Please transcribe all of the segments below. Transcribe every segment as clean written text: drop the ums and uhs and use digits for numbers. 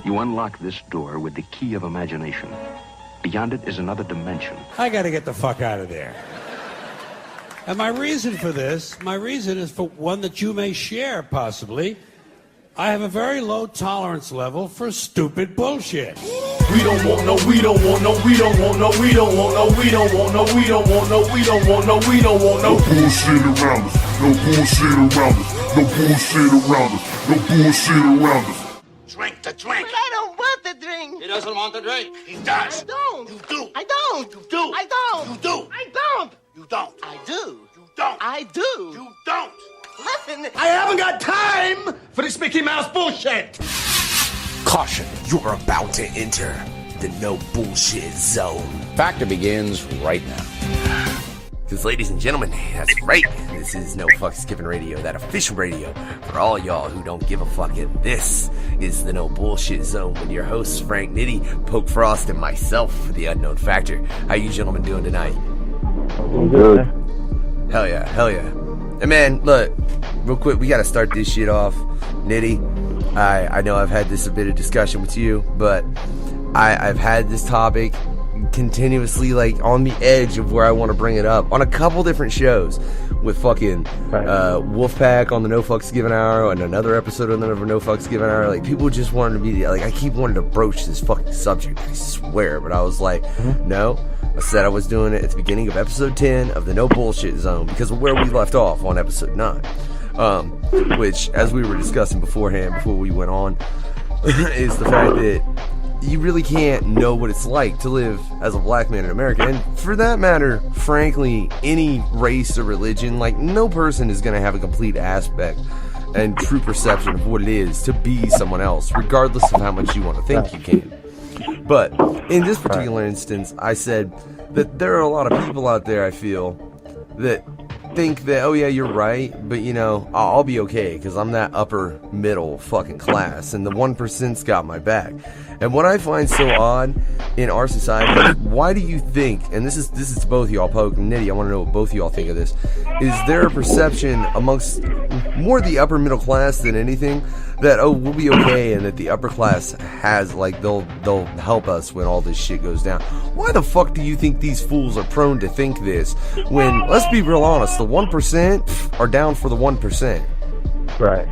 You unlock this door with the key of imagination. Beyond it is another dimension. I gotta get the fuck out of there. And my reason for this, is for one that you may share, possibly. I have a very low tolerance level for stupid bullshit. We don't want no, we don't want no, we don't want no, we don't want no, we don't want no, we don't want no, we don't want no, we don't want no bullshit around us, no bullshit around us, no bullshit around us, no bullshit around us. Drink the drink. But I don't want the drink. He doesn't want the drink. He does. I don't. You do. I don't. You do. I don't. You do. I don't. You don't. I do. You don't. I do. You don't. Listen. I haven't got time for this Mickey Mouse bullshit. Caution, you're about to enter the no bullshit zone. Factor begins right now. Because ladies and gentlemen, that's right, this is No Fucks Given Radio, that official radio for all y'all who don't give a fuck. And this is the No Bullshit Zone with your hosts Frank Nitty, Polk Frost, and myself, the Unknown Factor. How you gentlemen doing tonight? I'm good. Hell yeah, hell yeah. And man, look, real quick, we gotta start this shit off. Nitty, I know I've had this a bit of discussion with you, but I've had this topic continuously like on the edge of where I want to bring it up on a couple different shows with fucking Wolfpack on the No Fucks Given Hour and another episode of the No Fucks Given Hour. Like, people just wanted to be like, I keep wanting to broach this fucking subject, I swear, but I was like, no. I said I was doing it at the beginning of episode 10 of the No Bullshit Zone because of where we left off on episode 9, which, as we were discussing beforehand before we went on, is the fact that you really can't know what it's like to live as a black man in America. And for that matter, frankly, any race or religion, like, no person is going to have a complete aspect and true perception of what it is to be someone else, regardless of how much you want to think you can. But in this particular instance, I said that there are a lot of people out there, I feel, that think that, oh yeah, you're right, but you know, I'll be okay because I'm that upper middle fucking class and the 1%'s got my back. And what I find so odd in our society, like, why do you think, and this is to both y'all, Poke and Nitty, I want to know what both y'all think of this, is there a perception amongst more the upper middle class than anything that, oh, we'll be okay, and that the upper class has, like, they'll help us when all this shit goes down? Why the fuck do you think these fools are prone to think this when, let's be real honest, the 1% are down for the 1%? Right.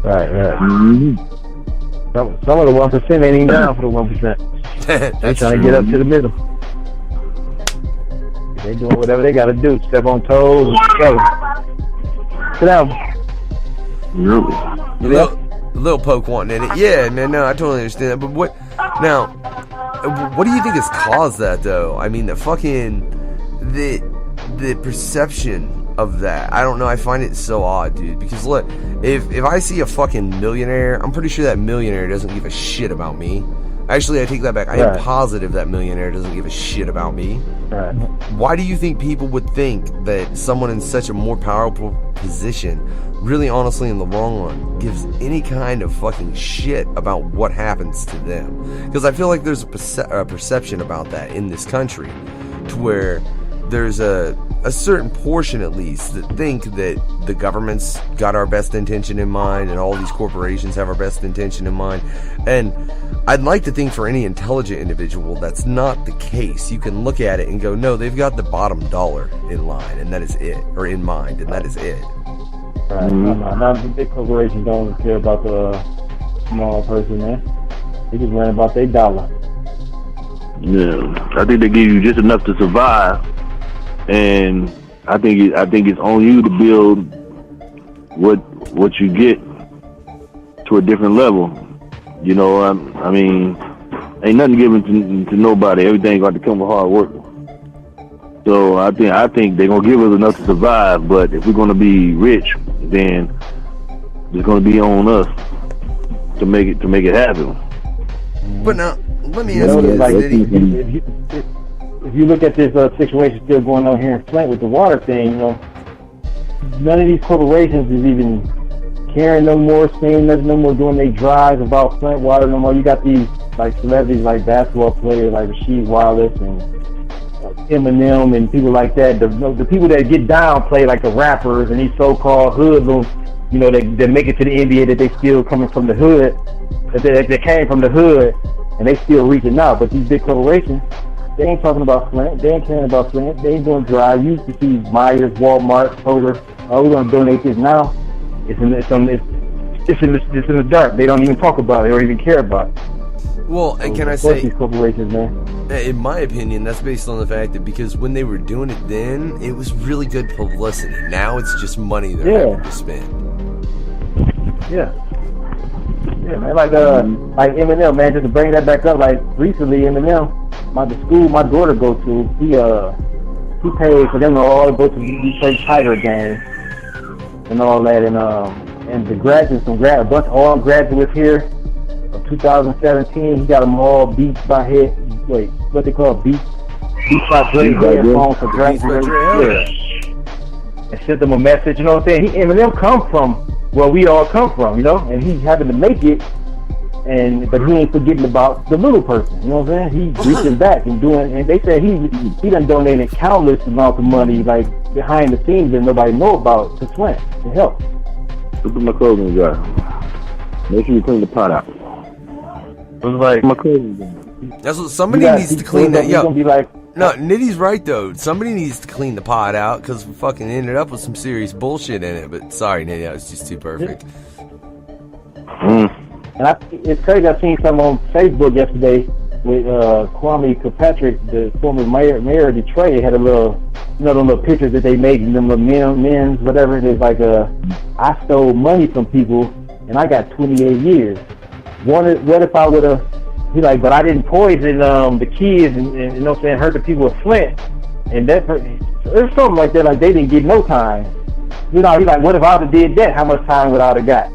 Mm-hmm. Some of the 1% ain't even down for the 1%. They're trying to get up to the middle. They doing whatever they got to do. Step on toes. Go. Sit down. Really? Little Poke wanting in it. Yeah, man, no, I totally understand that. But what do you think has caused that, though? I mean, the perception of that, I don't know, I find it so odd, dude, because look, if I see a fucking millionaire, I'm pretty sure that millionaire doesn't give a shit about me. Actually, I take that back. I am positive that millionaire doesn't give a shit about me. Right. Why do you think people would think that someone in such a more powerful position, really honestly in the long run, gives any kind of fucking shit about what happens to them? Because I feel like there's a perception about that in this country, to where there's a certain portion, at least, that think that the government's got our best intention in mind and all these corporations have our best intention in mind. And I'd like to think for any intelligent individual that's not the case. You can look at it and go, no, they've got the bottom dollar in line, and that is it, or in mind, and that is it. Right. Not the big corporations don't care about the small person, man. They just worry about their dollar. Yeah, I think they give you just enough to survive. And I think it's on you to build what you get to a different level. You know, I mean, ain't nothing given to nobody. Everything got to come with hard work. So I think they're gonna give us enough to survive. But if we're gonna be rich, then it's gonna be on us to make it happen. But now, let me ask you this, if you look at this situation still going on here in Flint with the water thing, you know, none of these corporations is even caring no more, saying nothing no more, doing their drives about Flint water no more. You got these like celebrities like basketball players like Rasheed Wallace and Eminem and people like that. The people that get down play like the rappers and these so-called hoodlums you know, they make it to the NBA, that they still coming from the hood, that they came from the hood, and they still reaching out. But these big corporations, they ain't talking about Flint. They ain't caring about Flint. They ain't doing drive. You used to see Myers, Walmart, Kroger. Oh, we're gonna donate this now. It's in the dark. They don't even talk about it or even care about it. Well, and can I say, these corporations, man? In my opinion, that's based on the fact that because when they were doing it then, it was really good publicity. Now it's just money they're having to spend. Yeah, man. Like Eminem, man. Just to bring that back up, like recently, Eminem, the school my daughter go to, he paid for them to all go to play Tiger games and all that, and the graduates, all graduates here of 2017, he got them all beat by what they call beat by Dre headphones for graduates. And sent them a message, you know what I'm saying? Eminem come from where we all come from, you know, and he happened to make it, but he ain't forgetting about the little person, you know what I'm saying? He reaching back and they said he done donated countless amounts of money, like behind the scenes that nobody know about, to Flint to help. Look at my clothing jar. Make sure you clean the pot out. It was like my clothing jar. That's what somebody needs to clean that. Yo, like, no, Nitty's right though. Somebody needs to clean the pot out because we fucking ended up with some serious bullshit in it. But sorry, Nitty, that was just too perfect. And it's crazy. I seen something on Facebook yesterday with Kwame Kilpatrick, the former mayor of Detroit. Had a little, you know, them little pictures that they make, them little men's whatever. It's like I stole money from people and I got 28 years. What if I would have? He like, but I didn't poison the kids and you know what I'm saying, hurt the people of Flint. And that there's something like that. Like they didn't get no time. You know, he like, what if I would have did that? How much time would I have got?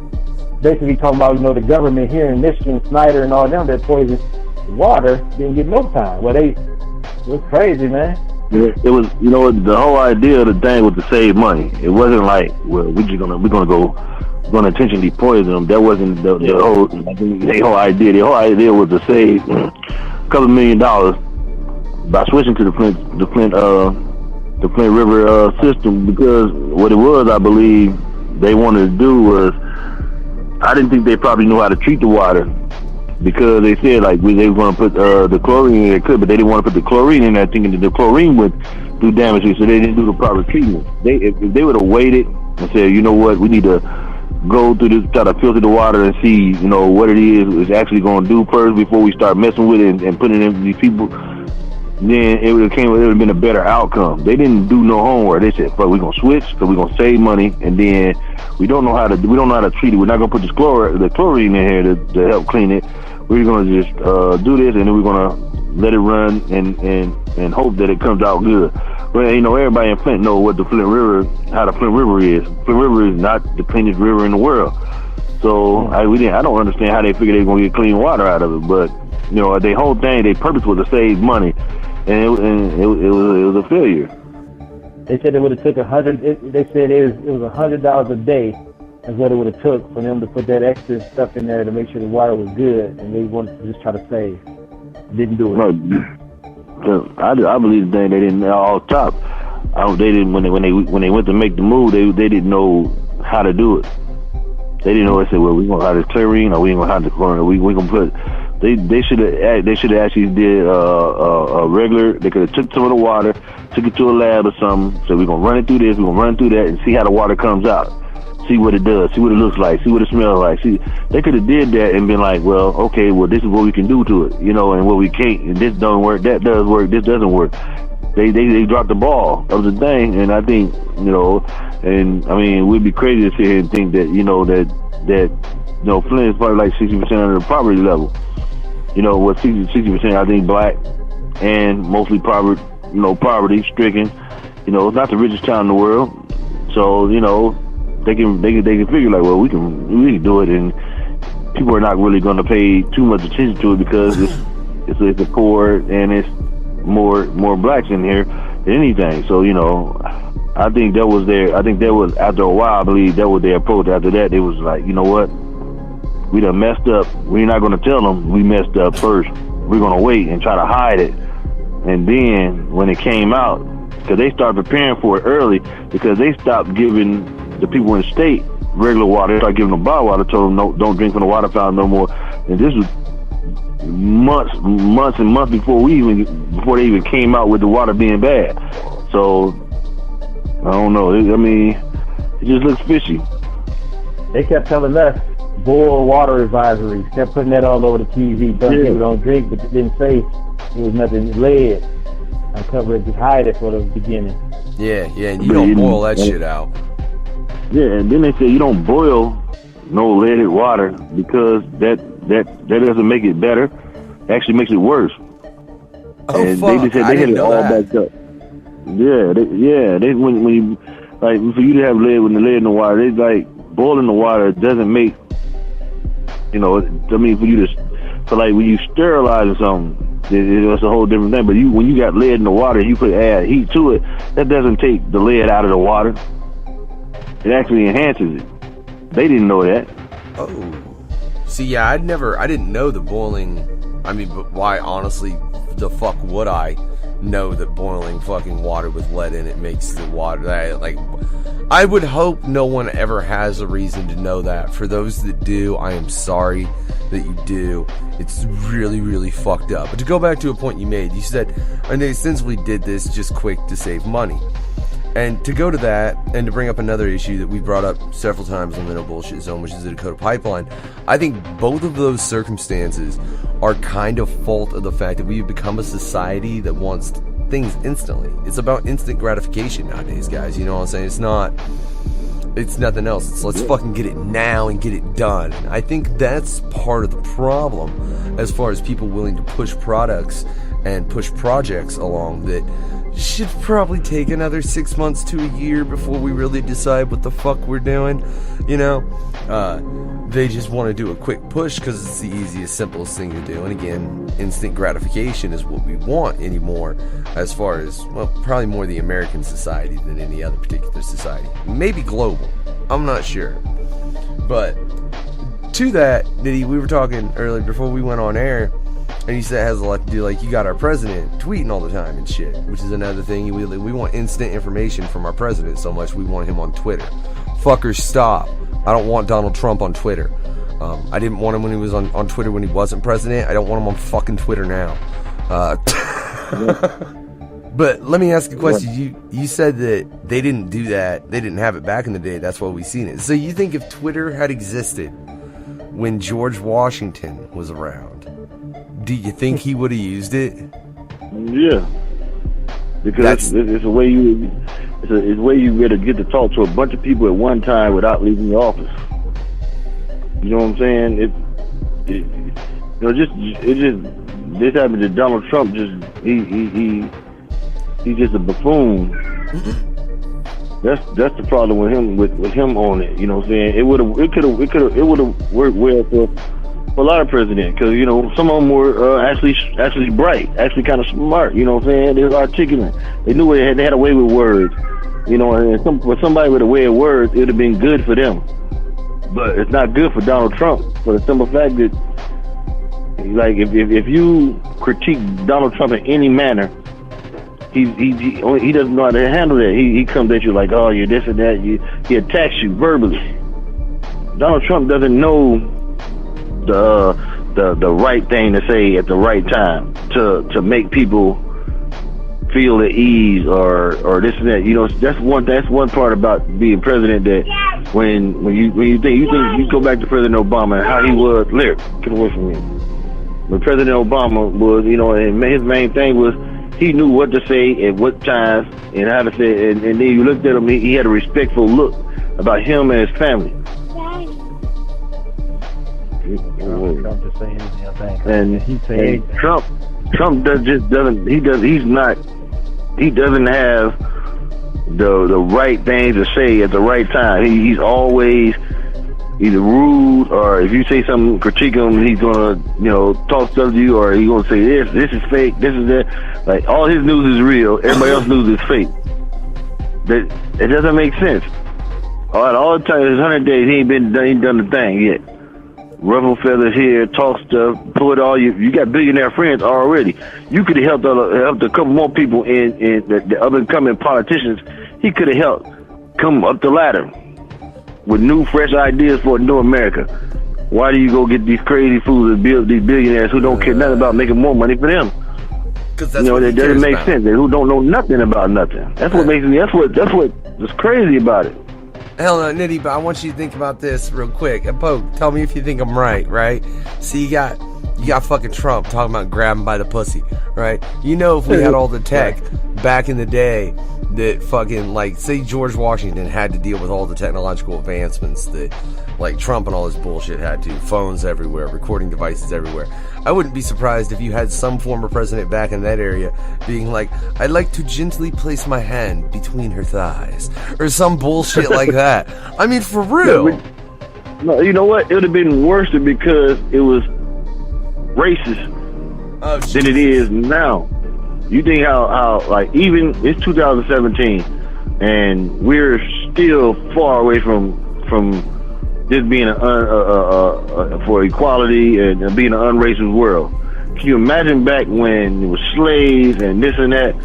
Basically talking about, you know, the government here in Michigan, Snyder and all them that poisoned water didn't get no time. Well, it was crazy, man. It was, you know, the whole idea of the thing was to save money. It wasn't like, well, we're gonna intentionally poison them. That wasn't the whole idea. The whole idea was to save a couple $1 million by switching to the Flint River system, because what it was, I believe, they wanted to do was, I didn't think they probably knew how to treat the water, because they said like they were going to put the chlorine in there, but they didn't want to put the chlorine in there thinking that the chlorine would do damage, so they didn't do the proper treatment. If they would have waited and said, you know what, we need to go through this, try to filter the water and see, you know, what it is actually going to do first before we start messing with it and putting it in these people, then it would have been a better outcome. They didn't do no homework. They said, "Fuck, we're gonna switch because we're gonna save money, and then we don't know how to treat it. We're not gonna put the chlorine in here to help clean it. We're gonna just do this, and then we're gonna let it run and hope that it comes out good." But you know, everybody in Flint know what how the Flint River is. Flint River is not the cleanest river in the world. So I don't understand how they figured they were gonna get clean water out of it. But you know, their whole thing, their purpose was to save money, and it was a failure. They said it would have took they said it was $100 a day. That's what it would have took for them to put that extra stuff in there to make sure the water was good, and they wanted to just try to save. Didn't do it. No, I believe the thing they didn't all top. They didn't when they went to make the move. They didn't know how to do it. They didn't know. They said, "Well, we gonna have the chlorine, or we ain't gonna have the chlorine. We gonna put." They should have actually did a regular. They could have took some of the water, took it to a lab or something. So we're gonna run it through this, we're gonna run it through that, and see how the water comes out. See what it does, see what it looks like, see what it smells like. See, they could have did that and been like, well, okay, well, this is what we can do to it, you know, and what we can't. And this don't work, that does work, this doesn't work. They dropped the ball of the thing, and I think, you know, and I mean, we'd be crazy to sit here and think that, you know, that Flint is probably like 60% under the poverty level. You know, what 60% I think black and mostly poverty stricken. You know, it's not the richest town in the world, so you know they can figure like, well, we can do it, and people are not really going to pay too much attention to it because it's a poor and it's more blacks in here than anything. So you know, I think that was after a while. I believe that was their approach. After that, they was like, you know what? We done messed up. We're not going to tell them we messed up first. We're going to wait and try to hide it. And then when it came out, because they started preparing for it early, because they stopped giving the people in the state regular water. They started giving them bottled water. Told them no, don't drink from the water fountain no more. And this was months and months before they even came out with the water being bad. So I don't know. It just looks fishy. They kept telling us boil water advisories. Kept putting that all over the TV. People don't drink, but they didn't say it was nothing lead. I covered it, just hide it for the beginning. Yeah, and you don't boil that shit out. Yeah, and then they say you don't boil no leaded water because that doesn't make it better. Actually makes it worse. Oh, and fuck. They just said they had it all backed up. They when you like for you to have lead with the lead in the water, they like boiling the water doesn't make for you to like when you sterilize something, it's a whole different thing. But when you got lead in the water, you add heat to it, that doesn't take the lead out of the water. It actually enhances it. They didn't know that. Oh. See, yeah, I didn't know the boiling. But why, honestly, the fuck would I know that boiling fucking water with lead in it makes the water, I would hope no one ever has a reason to know that. For those that do, I am sorry that you do. It's really, really fucked up. But to go back to a point you made, you said, and they essentially did this just quick to save money. And to go to that, and to bring up another issue that we brought up several times on the No Bullshit Zone, which is the Dakota Pipeline, I think both of those circumstances are kind of fault of the fact that we've become a society that wants things instantly. It's about instant gratification nowadays, guys. You know what I'm saying? It's nothing else. It's let's fucking get it now and get it done. And I think that's part of the problem as far as people willing to push products and push projects along that should probably take another 6 months to a year before we really decide what the fuck we're doing. They just want to do a quick push because it's the easiest, simplest thing to do. And again, instant gratification is what we want anymore, as far as, well, probably more the American society than any other particular society. Maybe global. I'm not sure. But to that, Nitty, we were talking earlier before we went on air, and you said it has a lot to do, like, you got our president tweeting all the time and shit, which is another thing. We want instant information from our president so much we want him on Twitter. Fuckers, stop. I don't want Donald Trump on Twitter. I didn't want him when he was on Twitter when he wasn't president. I don't want him on fucking Twitter now. But let me ask you a question. You said that they didn't do that. They didn't have it back in the day. That's why we seen it. So you think if Twitter had existed when George Washington was around, do you think he would have used it? Yeah, because it's a way you get to talk to a bunch of people at one time without leaving the office. You know what I'm saying? This happened to Donald Trump. He's just a buffoon. That's the problem with him with him on it. You know what I'm saying? It would have worked well for a lot of presidents, because some of them were actually bright, actually kind of smart. You know what I'm saying? They were articulate. They knew they had a way with words. And for somebody with a way of words, it would have been good for them. But it's not good for Donald Trump, for the simple fact that, like, if you critique Donald Trump in any manner, he doesn't know how to handle that. He comes at you like, oh, you're this and that. He attacks you verbally. Donald Trump doesn't know the right thing to say at the right time to make people feel at ease or this and that. That's one part about being president, that when you think you go back to President Obama and how he was. Lyric, get away from me. When President Obama was, and his main thing was he knew what to say at what times and how to say it, and then you looked at him, he had a respectful look about him and his family. Trump just saying anything I think. And Trump he doesn't have the right things to say at the right time. He's always either rude, or if you say something, critique him, he's gonna talk stuff to you, or he's gonna say this is fake, this is that. Like, all his news is real, everybody else's news is fake. It doesn't make sense. All the time, it's 100 days, he ain't done the thing yet. Ruffle feathers here, talk stuff, pull it all. You got billionaire friends already. You could have helped a couple more people in the up and coming politicians. He could have helped come up the ladder. with new, fresh ideas for New America. Why do you go get these crazy fools and build these billionaires who don't care nothing about making more money for them? Because that's what that doesn't make sense. They who don't know nothing about nothing. That's what makes me. That's what's crazy about it. Hell no, Nitty, but I want you to think about this real quick. And Polk, tell me if you think I'm right? See, you got fucking Trump talking about grabbing by the pussy, right? You know, if we had all the tech back in the day that fucking, like, say George Washington had to deal with all the technological advancements that, like, Trump and all this bullshit had to, phones everywhere, recording devices everywhere. I wouldn't be surprised if you had some former president back in that area being like, I'd like to gently place my hand between her thighs, or some bullshit like that. I mean, for real. No, you know what? It would have been worse because it was racist than it is now. You think how like, even it's 2017 and we're still far away from this being for equality and being an unracist world. Can you imagine back when it was slaves and this and that?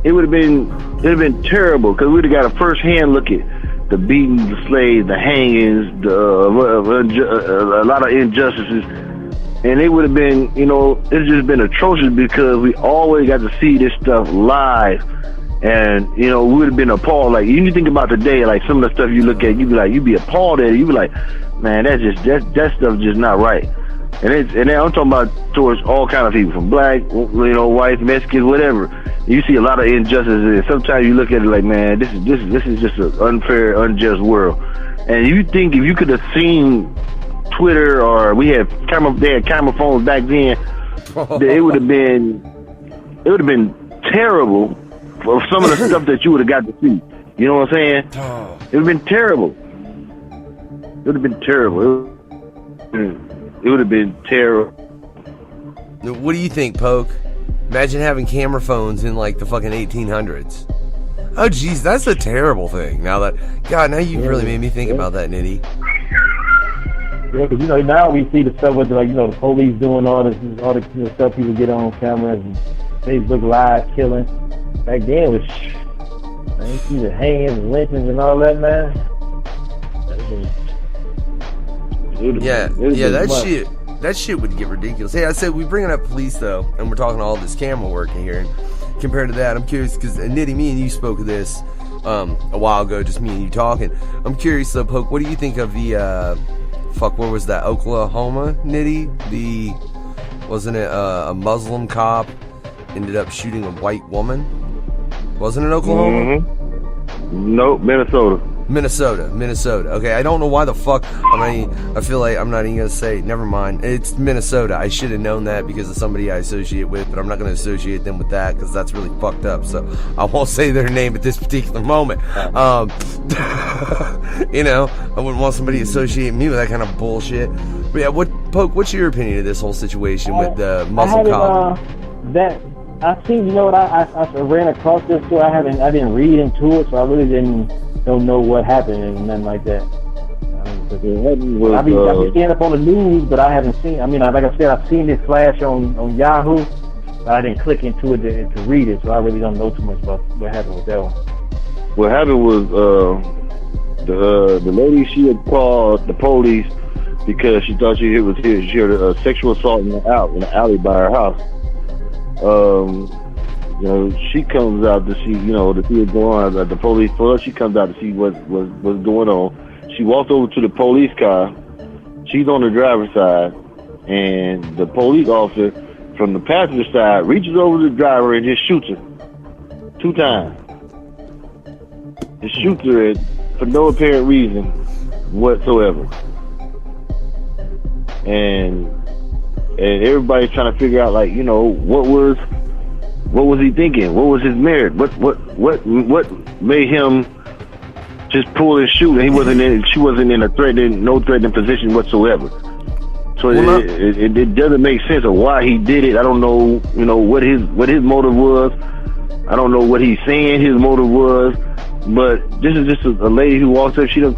It would have been terrible because we'd have got a first-hand look at the beatings, the slaves, the hangings, a lot of injustices. And it would have been, it's just been atrocious because we always got to see this stuff live. And, we would have been appalled. Like, you think about today, like some of the stuff you look at, you'd be appalled at it. You'd be like, man, that stuff just not right. And I'm talking about towards all kind of people, from black, whites, Mexicans, whatever. You see a lot of injustices. And sometimes you look at it like, man, this is just an unfair, unjust world. And you think if you could have seen Twitter, or they had camera phones back then, it would have been terrible for some of the stuff that you would have got to see. You know what I'm saying? It would have been terrible. It would have been terrible. It would have been terrible. What do you think, Polk? Imagine having camera phones in like the fucking 1800s. Oh, jeez, that's a terrible thing. Now you've really made me think about that, Nitty. Yeah, because now we see the stuff with the police doing all the stuff people get on cameras and Facebook Live killing. Back then I ain't see the hangings and lynchings and all that, man. That shit would get ridiculous. Hey, I said we bringing up police though, and we're talking all this camera work in here. And compared to that, I'm curious because Nitty, me and you spoke of this a while ago, just me and you talking. I'm curious though, Polk, what do you think of the where was that? Oklahoma, Nitty? Wasn't it a Muslim cop ended up shooting a white woman? Wasn't it Oklahoma? Mm-hmm. Nope, Minnesota. Okay, I don't know why the fuck. I feel like I'm not even gonna say. Never mind. It's Minnesota. I should have known that because of somebody I associate with, but I'm not gonna associate them with that because that's really fucked up. So I won't say their name at this particular moment. I wouldn't want somebody to associate me with that kind of bullshit. But yeah, Polk, what's your opinion of this whole situation with the Muslim cop? I seen, I ran across this too. I didn't read into it, so I really don't know what happened and nothing like that. I've been staying up on the news, but I haven't seen. Like I said, I've seen this flash on Yahoo, but I didn't click into it to read it, so I really don't know too much about what happened with that one. What happened was the lady, she had called the police because she thought she heard a sexual assault in the alley by her house. She comes out to see, to see what's going on. The police pull up. She comes out to see what's going on. She walks over to the police car. She's on the driver's side, and the police officer from the passenger side reaches over to the driver and just shoots her 2 times. Just shoots her for no apparent reason whatsoever. And everybody's trying to figure out, like, what was he thinking? What was his merit? What made him just pull and shoot? And she wasn't in no threatening position whatsoever. So it doesn't make sense of why he did it. I don't know, what his motive was. I don't know what he's saying his motive was. But this is just a lady who walks up. She the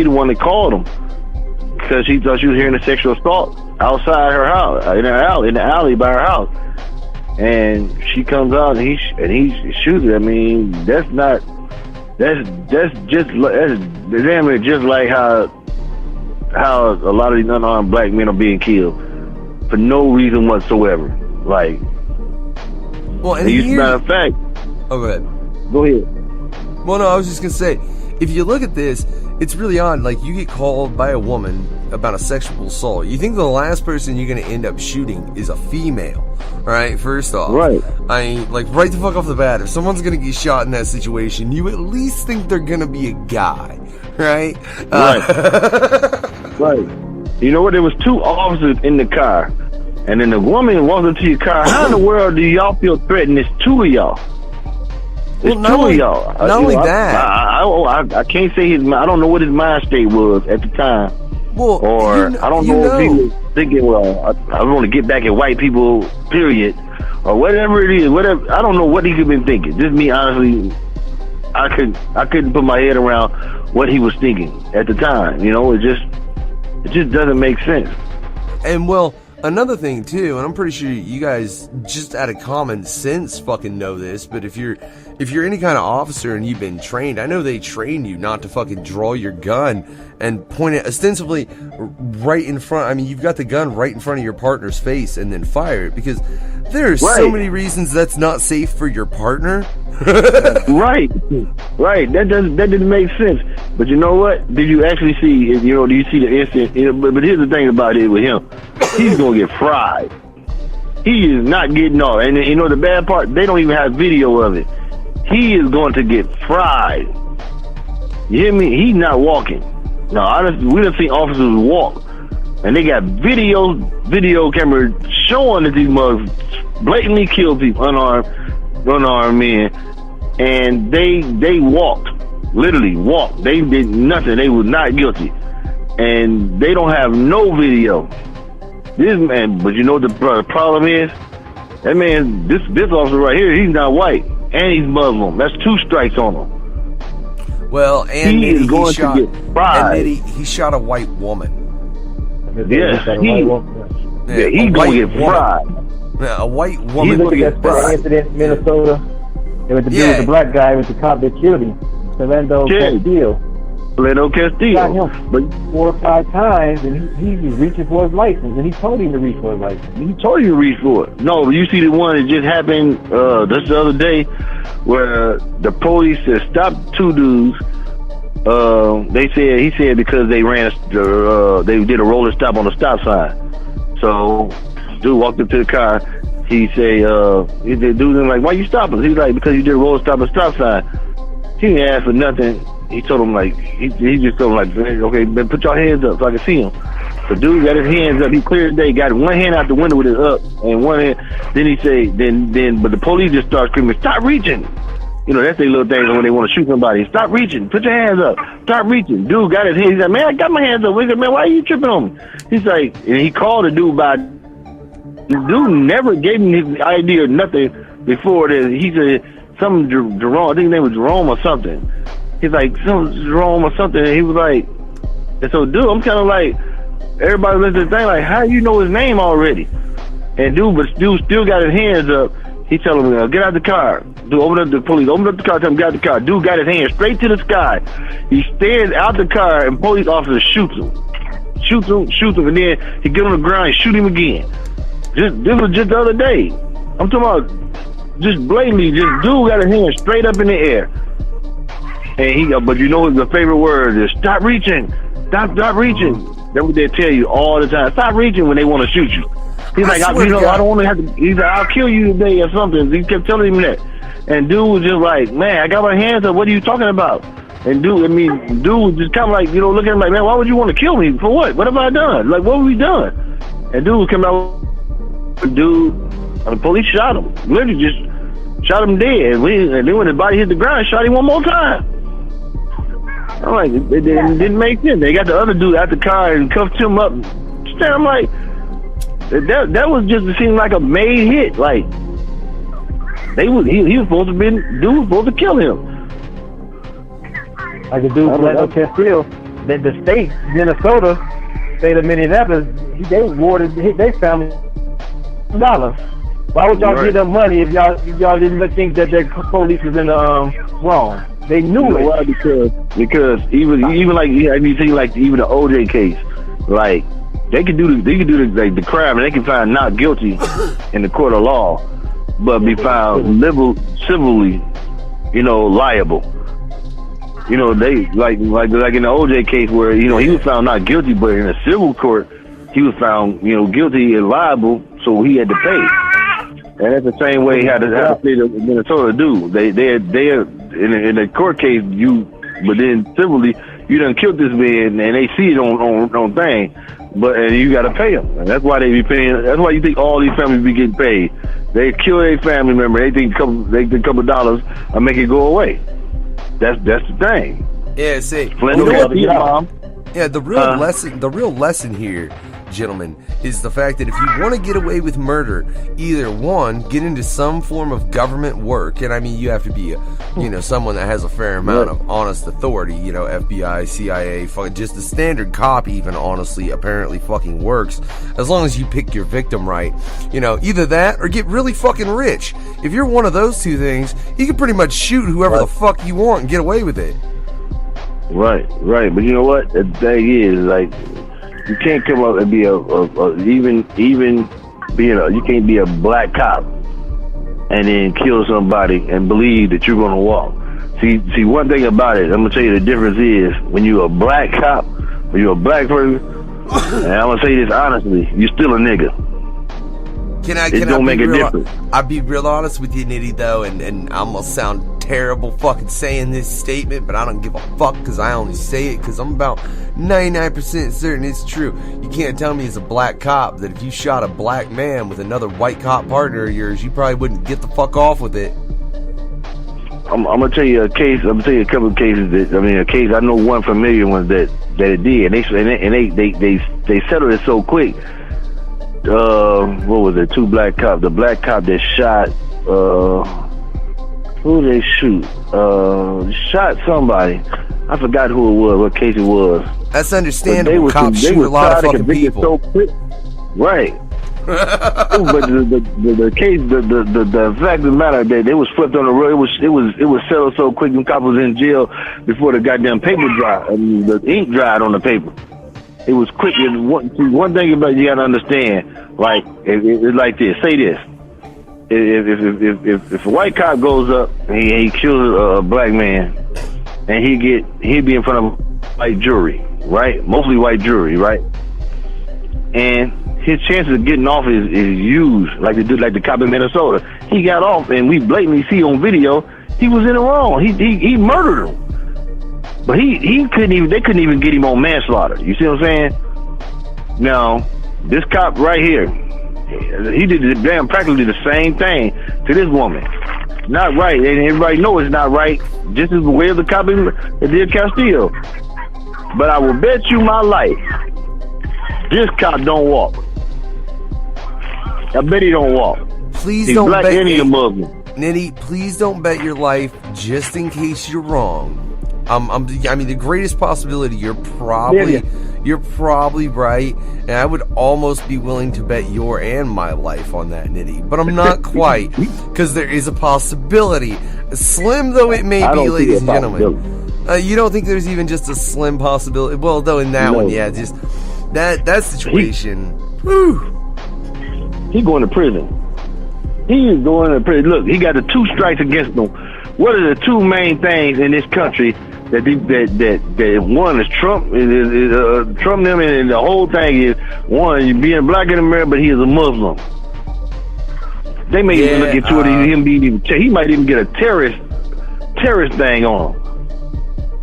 one that called him because she thought she was hearing a sexual assault outside her house, in the alley by her house. And she comes out and he shoots her. That's not That's damn it, just like how a lot of these unarmed black men are being killed for no reason whatsoever. Like, well, and matter of fact, oh, go ahead. Go ahead. Well, no, I was just gonna say, if you look at this, it's really odd. Like, you get called by a woman about a sexual assault. You think the last person you're gonna end up shooting is a female, right? First off, right? I mean, like, right the fuck off the bat, if someone's gonna get shot in that situation, you at least think they're gonna be a guy, right? Right. Right. You know what? There was 2 officers in the car, and then the woman walks into your car. How in the world do y'all feel threatened? It's 2 of y'all. Well, not only that. I can't say I don't know what his mind state was at the time. Well, or I don't know if he was thinking, well, I want to get back at white people, period, or whatever it is. Whatever, I don't know what he could have been thinking. Just me, honestly, I couldn't put my head around what he was thinking at the time. You know, it just doesn't make sense. And well, another thing too, and I'm pretty sure you guys just out of common sense fucking know this, but if you're any kind of officer and you've been trained, I know they train you not to fucking draw your gun and point it ostensibly right in front. I mean, you've got the gun right in front of your partner's face and then fire it, because there are so many reasons that's not safe for your partner. Right. That didn't make sense. But you know what? Did you actually see? Do you see the incident? But here's the thing about it with him: he's gonna get fried. He is not getting off. And you know the bad part? They don't even have video of it. He is going to get fried. You hear me? He's not walking. No, we done seen officers walk, and they got video cameras showing that these mugs blatantly killed people, unarmed men, and they walked, literally walked. They did nothing. They were not guilty, and they don't have no video. This man, but you know what the problem is? That man, this officer right here, he's not white, and he's Muslim. That's 2 strikes on him. Well, and he is going to get fried. He shot a white woman. Yes, he's going to get fried. Yeah, a white woman. You look at that incident in Minnesota. It was the dude with the black guy with the cop that killed him, Fernando Castillo. Got him but 4 or 5 times, and he was reaching for his license, and he told him to reach for his license. He told you to reach for it. No, you see the one that just happened just the other day, where the police had stopped 2 dudes. He said because they they did a roller stop on the stop sign. So, dude walked up to the car. He say, the dude was like, "Why you stopping?" He's like, "Because you did a roller stop on the stop sign." He didn't ask for nothing. He told him he just told him like, "Okay, man, put your hands up so I can see him." The dude got his hands up. He clear as day. Got one hand out the window with it up, and one hand. Then he say, but the police just start screaming, "Stop reaching!" You know, that's their little thing when they want to shoot somebody. Stop reaching. Put your hands up. Stop reaching. Dude got his hands. He's like, "Man, I got my hands up." We said, "Man, why are you tripping on me?" He's like, and he called the dude by. The dude never gave him his ID or nothing before this. He said some Jerome. I think his name was Jerome or something. He's like some Jerome or something. And he was like, and so dude, I'm kind of like, everybody listens to the thing like, how you know his name already? And dude still got his hands up. He tell him, "Get out the car." Dude, open up the police. Open up the car. Tell him, "Get out the car." Dude got his hand straight to the sky. He stares out the car, and police officer shoots him, and then he get on the ground and shoot him again. This was just the other day. I'm talking about just blatantly. Just dude got his hand straight up in the air, and but you know what the favorite word is? Stop reaching. Stop reaching. That's what they tell you all the time. Stop reaching when they want to shoot you. He's like, I don't want to have to. He's like, "I'll kill you today" or something. He kept telling him that. And dude was just like, "Man, I got my hands up. What are you talking about?" And dude was just kind of like, looking at him like, "Man, why would you want to kill me? For what? What have I done? Like, what have we done?" And dude was coming out. The police shot him. Literally just shot him dead. And then when his body hit the ground, shot him one more time. I'm like, it didn't make sense. They got the other dude out the car and cuffed him up. I'm like, that was just seemed like a made hit. Like he was supposed to dude was supposed to kill him. Like the dude Fernando Castillo, the state of Minneapolis, they awarded their family $1. Why would y'all give them money if y'all didn't think that their police was in the wrong? They knew it. Why? Because even like you see like even the OJ case, like they could do the crime and they can find not guilty in the court of law, but be found civilly, liable. They like in the OJ case where he was found not guilty, but in a civil court he was found guilty and liable, so he had to pay. And that's the same way how the state of Minnesota do. They in the court case but then civilly you done killed this man and they see it on thing, and you got to pay them. And that's why they be paying. That's why you think all these families be getting paid. They kill a family member. They think a couple dollars will make it go away. That's the thing. Yeah, see. Flint, the real lesson here, gentlemen, is the fact that if you want to get away with murder, either one, get into some form of government work, and I mean you have to be someone that has a fair amount of honest authority, FBI, CIA, just the standard cop even honestly apparently fucking works, as long as you pick your victim right. Either that or get really fucking rich. If you're one of those two things, you can pretty much shoot whoever the fuck you want and get away with it. Right. But you know what? The thing is, like, you can't come up and be you can't be a black cop and then kill somebody and believe that you're gonna walk. See, one thing about it, I'm gonna tell you the difference is when you're a black cop, when you're a black person, and I'm gonna say this honestly, you're still a nigga. It don't make a difference. I'll be real honest with you, Nitty, though, and I'm gonna sound terrible fucking saying this statement, but I don't give a fuck because I only say it because I'm about 99% certain it's true. You can't tell me as a black cop that if you shot a black man with another white cop partner of yours, you probably wouldn't get the fuck off with it. I'm gonna tell you a case. I'm gonna tell you a couple of cases a case I know one familiar one that it did, and they settled it so quick. What was it? Two black cops. The black cop that shot, who did they shoot? Shot somebody. I forgot who it was, what case it was. That's understandable. Cops shoot a lot of fucking people. So quick. Right. But the case, the fact of the matter that they was flipped on the road. It was settled so quick. Them cops was in jail before the goddamn paper dried. The ink dried on the paper. It was quick. One thing about you gotta understand, like it's like this. Say this: if a white cop goes up and he kills a black man, and he'd be in front of white jury, right? Mostly white jury, right? And his chances of getting off is huge, like they did, like the cop in Minnesota. He got off, and we blatantly see on video he was in the wrong. He murdered him. But they couldn't even get him on manslaughter. You see what I'm saying? Now, this cop right here, he did practically the same thing to this woman. Not right, and everybody knows it's not right. Just as the way of the cop that did Castillo. But I will bet you my life, this cop don't walk. I bet he don't walk. Please He's don't black bet and he's a Muslim. Nitty, please don't bet your life just in case you're wrong. I mean, the greatest possibility, you're probably right, and I would almost be willing to bet your and my life on that, Nitty, but I'm not quite, because there is a possibility, slim though it may be, ladies and gentlemen. You don't think there's even just a slim possibility? Well, though in that one, yeah, just that situation. He's going to prison. He is going to prison. Look, he got the 2 strikes against him. What are the 2 main things in this country that one is Trump, Trump them, and the whole thing is one, you being black in America, but he is a Muslim. They may even look into it. He might even get a terrorist thing on him.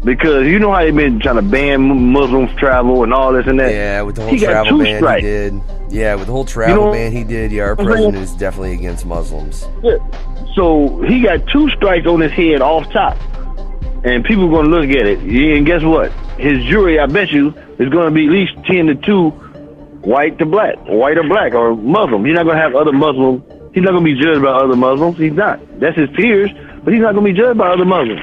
Because you know how they've been trying to ban Muslims travel and all this and that. Yeah, with the whole travel ban he did. Yeah, with the whole travel ban he did. Yeah, our president is definitely against Muslims. Yeah. So he got 2 strikes on his head off top. And people are going to look at it. And guess what? His jury, I bet you, is going to be at least 10-2 white to black, white or black, or Muslim. He's not going to have other Muslims. He's not going to be judged by other Muslims. He's not. That's his peers, but he's not going to be judged by other Muslims.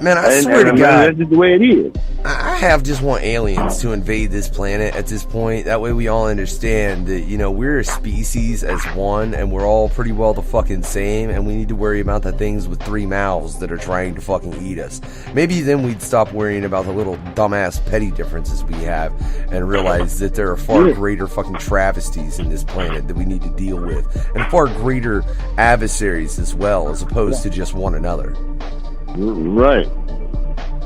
Man, I swear to God, that's just the way it is. I half just want aliens to invade this planet at this point. That way we all understand that, you know, we're a species as one, and we're all pretty well the fucking same, and we need to worry about the things with 3 mouths that are trying to fucking eat us. Maybe then we'd stop worrying about the little dumbass petty differences we have and realize that there are far greater fucking travesties in this planet that we need to deal with, and far greater adversaries as well, as opposed to just one another. Right.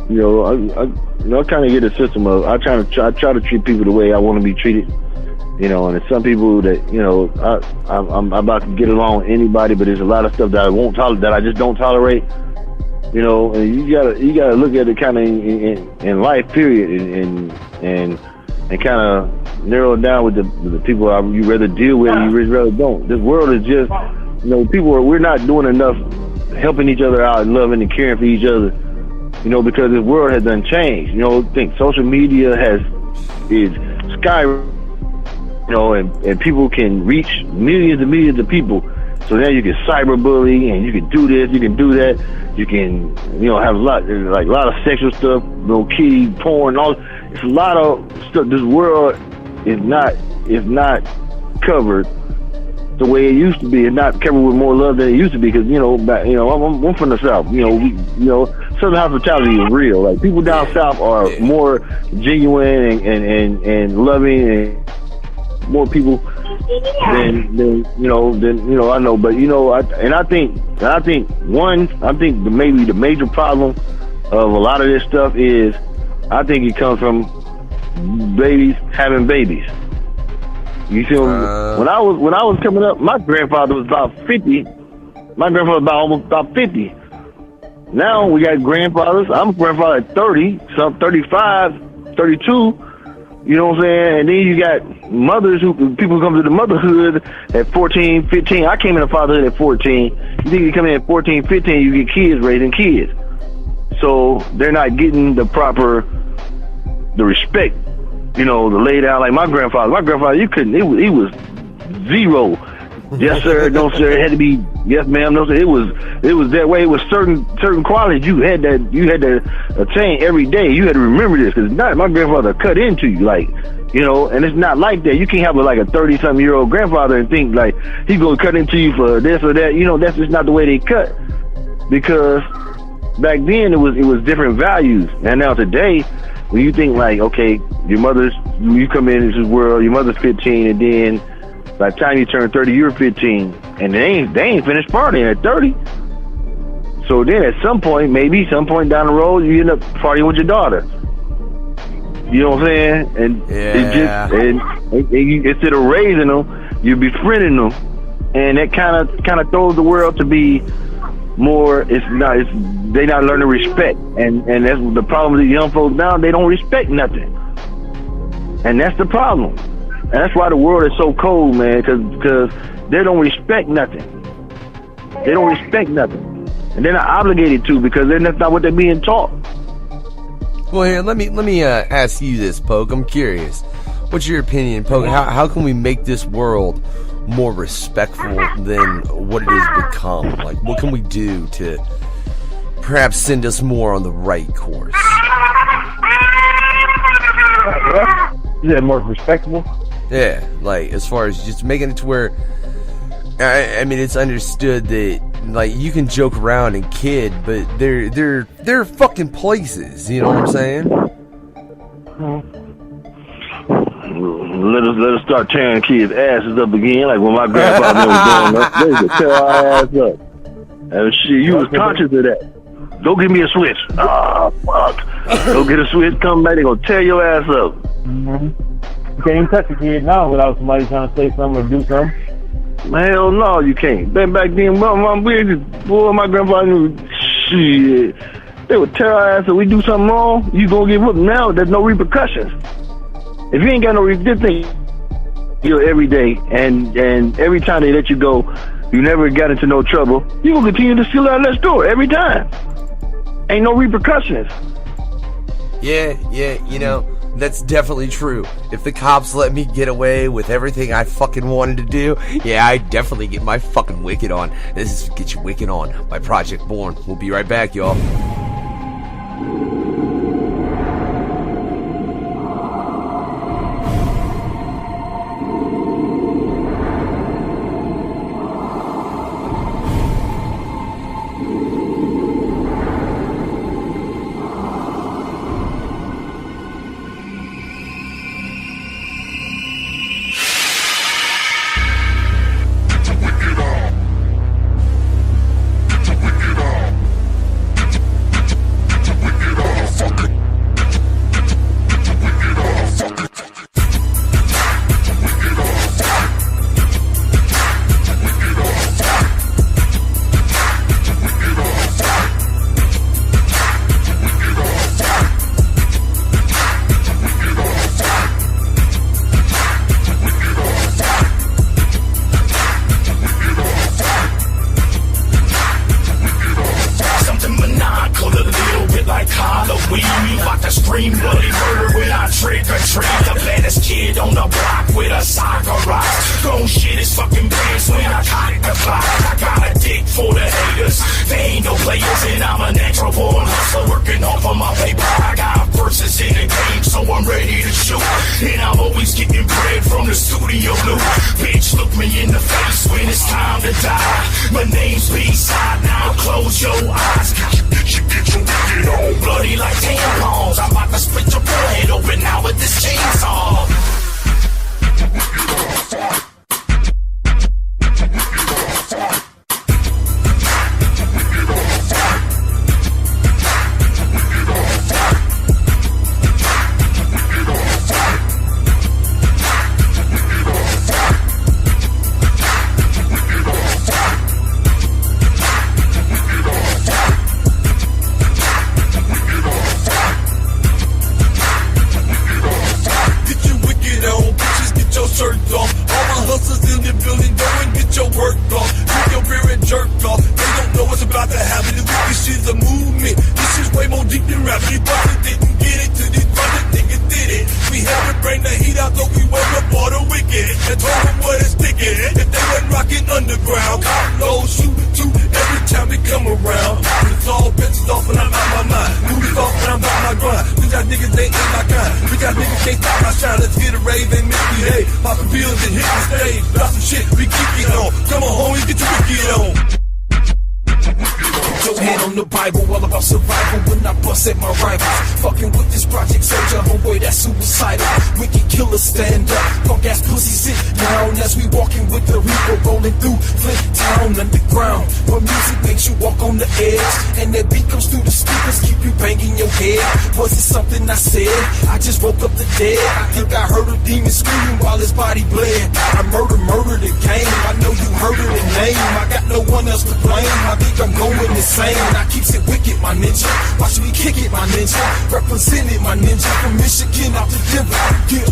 You know, I kind of get a system of I try to treat people the way I want to be treated. You know, and there's some people that, you know, I'm about to get along with anybody, but there's a lot of stuff that I won't tolerate, that I just don't tolerate. You know, and you gotta look at it kind of in life, period, and kind of narrow it down with the people you rather deal with and you rather don't. This world is just, you know, we're not doing enough helping each other out and loving and caring for each other. You know, because this world has done changed. You know, I think social media is skyrocketing. You know, and people can reach millions and millions of people. So now you can cyberbully, and you can do this, you can do that. You can, you know, have a lot of sexual stuff, you know, kiddie, porn, all. It's a lot of stuff. This world is not covered the way it used to be. It's not covered with more love than it used to be. Because I'm from the South. You know, Southern hospitality is real. Like, people down south are more genuine and loving, and more people than I know. But I think maybe the major problem of a lot of this stuff is, I think it comes from babies having babies. You see, when I was coming up, my grandfather was about 50. My grandfather was almost about 50. Now we got grandfathers. I'm a grandfather at 30, some 35, 32. You know what I'm saying? And then you got mothers people come to the motherhood at 14, 15. I came in the fatherhood at 14. You think you come in at 14, 15, you get kids raising kids. So they're not getting the respect, you know, the lay down like my grandfather. My grandfather, you couldn't, he was zero. Yes, sir, no, sir. It had to be yes, ma'am, no, sir. It was that way. It was certain qualities you had to attain every day. You had to remember this, because not my grandfather cut into you, like, you know, and it's not like that. You can't have a 30-something-year-old grandfather and think like he's gonna cut into you for this or that. You know, that's just not the way they cut. Because back then it was different values, and now today, when you think like, okay, you come into this world, your mother's 15, and then by the time you turn 30, you're 15, and they ain't finished partying at 30. So then at some point down the road, you end up partying with your daughter. You know what I'm saying? And instead of raising them, you're befriending them, and that kind of throws the world to be more. They not learning respect, and that's the problem with the young folks now. They don't respect nothing, and that's the problem. And that's why the world is so cold, man, because they don't respect nothing. They don't respect nothing. And they're not obligated to, because that's not what they're being taught. Well, here, let me ask you this, Polk. I'm curious. What's your opinion, Polk? How can we make this world more respectful than what it has become? Like, what can we do to perhaps send us more on the right course? Is that more respectable? Yeah, like, as far as just making it to where, I mean, it's understood that, like, you can joke around and kid, but they're fucking places, you know what I'm saying? Let us start tearing kids' asses up again, like when my grandfather was growing up. They used to tear our ass up. And shit, you was conscious of that. Go get me a switch. Ah, fuck. Go get a switch, come back, they gonna tear your ass up. Mm-hmm. You can't even touch a kid now without somebody trying to say something or do something. Hell no, you can't. Back then, my grandfather knew, shit. They would tear our ass if we do something wrong. You gonna get whooped. Now there's no repercussions. If you ain't got no this thing, every day, and every time they let you go, you never got into no trouble. You gonna continue to steal out of that store every time. Ain't no repercussions. Yeah, you know, that's definitely true. If the cops let me get away with everything I fucking wanted to do, yeah, I'd definitely get my fucking wicked on. This is Get Your Wicked On by Project Born. We'll be right back, y'all. me. About to scream bloody murder when I trick or treat. The baddest kid on the block with a soccer rock. Don't shit his fucking pants when I cock the clock. I got a dick for the haters. They ain't no players and I'm a natural born hustler working off of my paper. I got verses in the game, so I'm ready to shoot. And I'm always getting bread from the studio loop. Bitch, look me in the face when it's time to die. My name's B-Side, now close your eyes. You get your wicked on. Bloody like tampons. I'm about to split your head open now with this chainsaw. At my rivals, fucking with this project soldier, homeboy that's suicidal. Wicked killer, stand up, punk ass pussy sit down. As we walking with the reaper, rolling through Flint town underground. Where music makes you walk on the edge, and that beat comes through the speakers, keep you banging your head. Was it something I said? I just woke up the dead. I think I heard a demon screaming while his body bled. I murder the game. I know you heard of the name. I got no one else to blame. I think I'm going insane. I keeps it wicked, my ninja. Watch me kick it, my ninja. Represented my ninja from Michigan out to Denver. Yeah.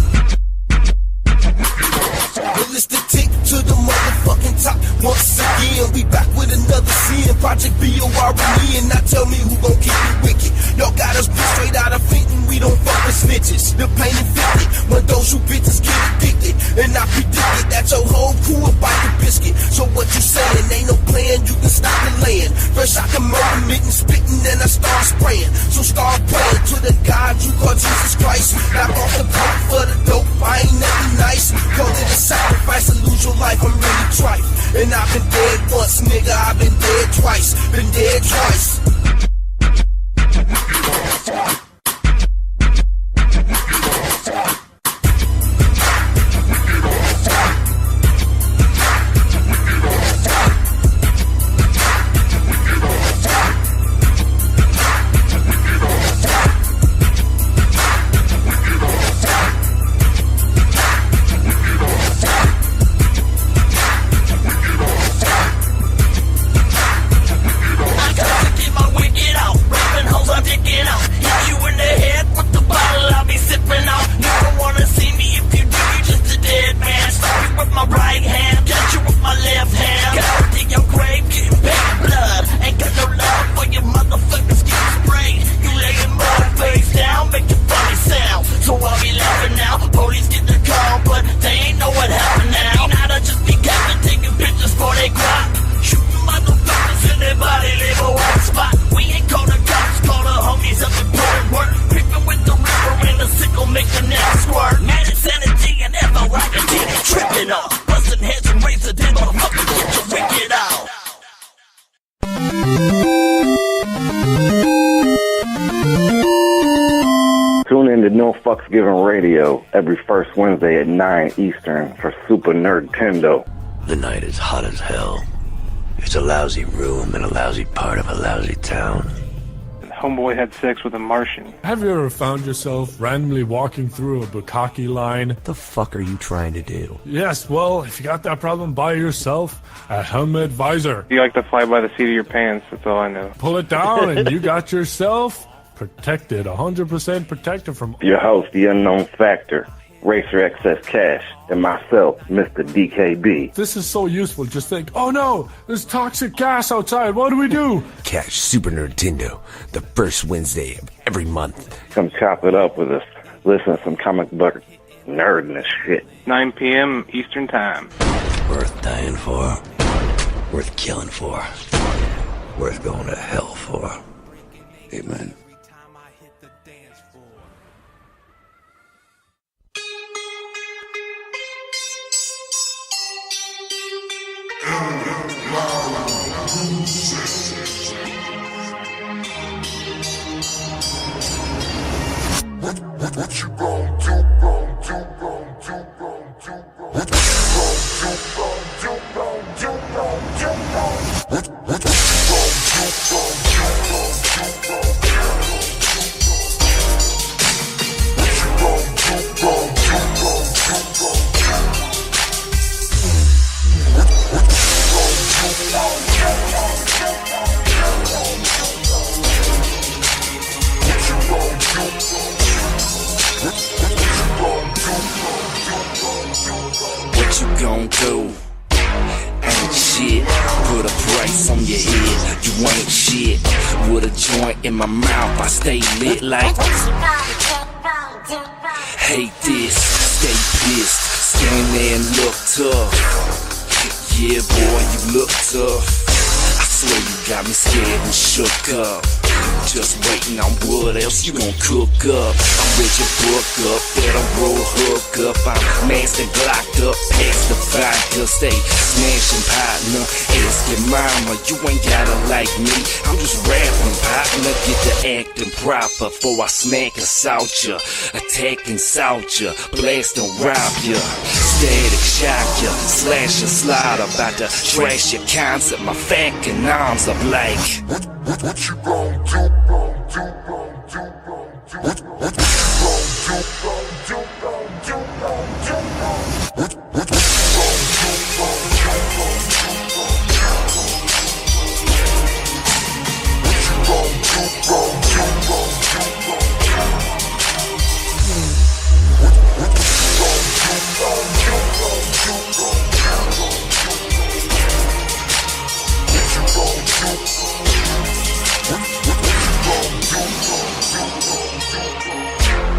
Well, it's the tick to the motherfucking top. Once again, we back with another scene. Project B-O-R-E, and now tell me who gon' keep it wicked. Y'all got us straight out of Flint, and we don't fuck with snitches. The pain inflicted when those who bitches get addicted. And I predicted that your whole crew will bite the biscuit. So what you saying? Ain't no plan, you can stop the land. Fresh out the murder mitten, spitting, and I start spraying. So start praying to the God you call Jesus Christ. Knock off the pump for the dope, I ain't nothing nice. Call it a sacrifice to lose your life, I'm really trife. And I've been dead once, nigga, I've been dead twice. Been dead twice. Fucksgiving Radio every first Wednesday at 9 Eastern for Super Nerdtendo. The night is hot as hell. It's a lousy room in a lousy part of a lousy town. Homeboy had sex with a Martian. Have you ever found yourself randomly walking through a bukkake line? The fuck are you trying to do? Yes, well, if you got that problem by yourself, a helmet visor. You like to fly by the seat of your pants, that's all I know. Pull it down and you got yourself protected, 100% protected from... Your host, The Unknown Factor, Racer Excess Cash, and myself, Mr. DKB. This is so useful. Just think, oh no, there's toxic gas outside. What do we do? Catch Super Nerdtendo the first Wednesday of every month. Come chop it up with us. Listen to some comic book nerdness shit. 9 p.m. Eastern Time. Worth dying for. Worth killing for. Worth going to hell for. Amen. What you gon' do? What you gon' do? Ain't shit. Put a price on your head. You ain't shit. With a joint in my mouth, I stay lit like. Hate this, stay pissed. Stand there and look tough. Yeah, boy, you look tough. I swear you got me scared and shook up. Just waiting on what else you gon' cook up. I'm with your book up, better roll hook up. I'm masked and blocked up, past the vodka. Stay smashing partner, ask your mama. You ain't gotta like me, I'm just rapping partner. Get the acting proper before I smack and assault ya. Attack and salt ya, blast and rob ya. Static shock ya, slash and slide. About to trash your concept, my fucking arms up like. What you gon' do?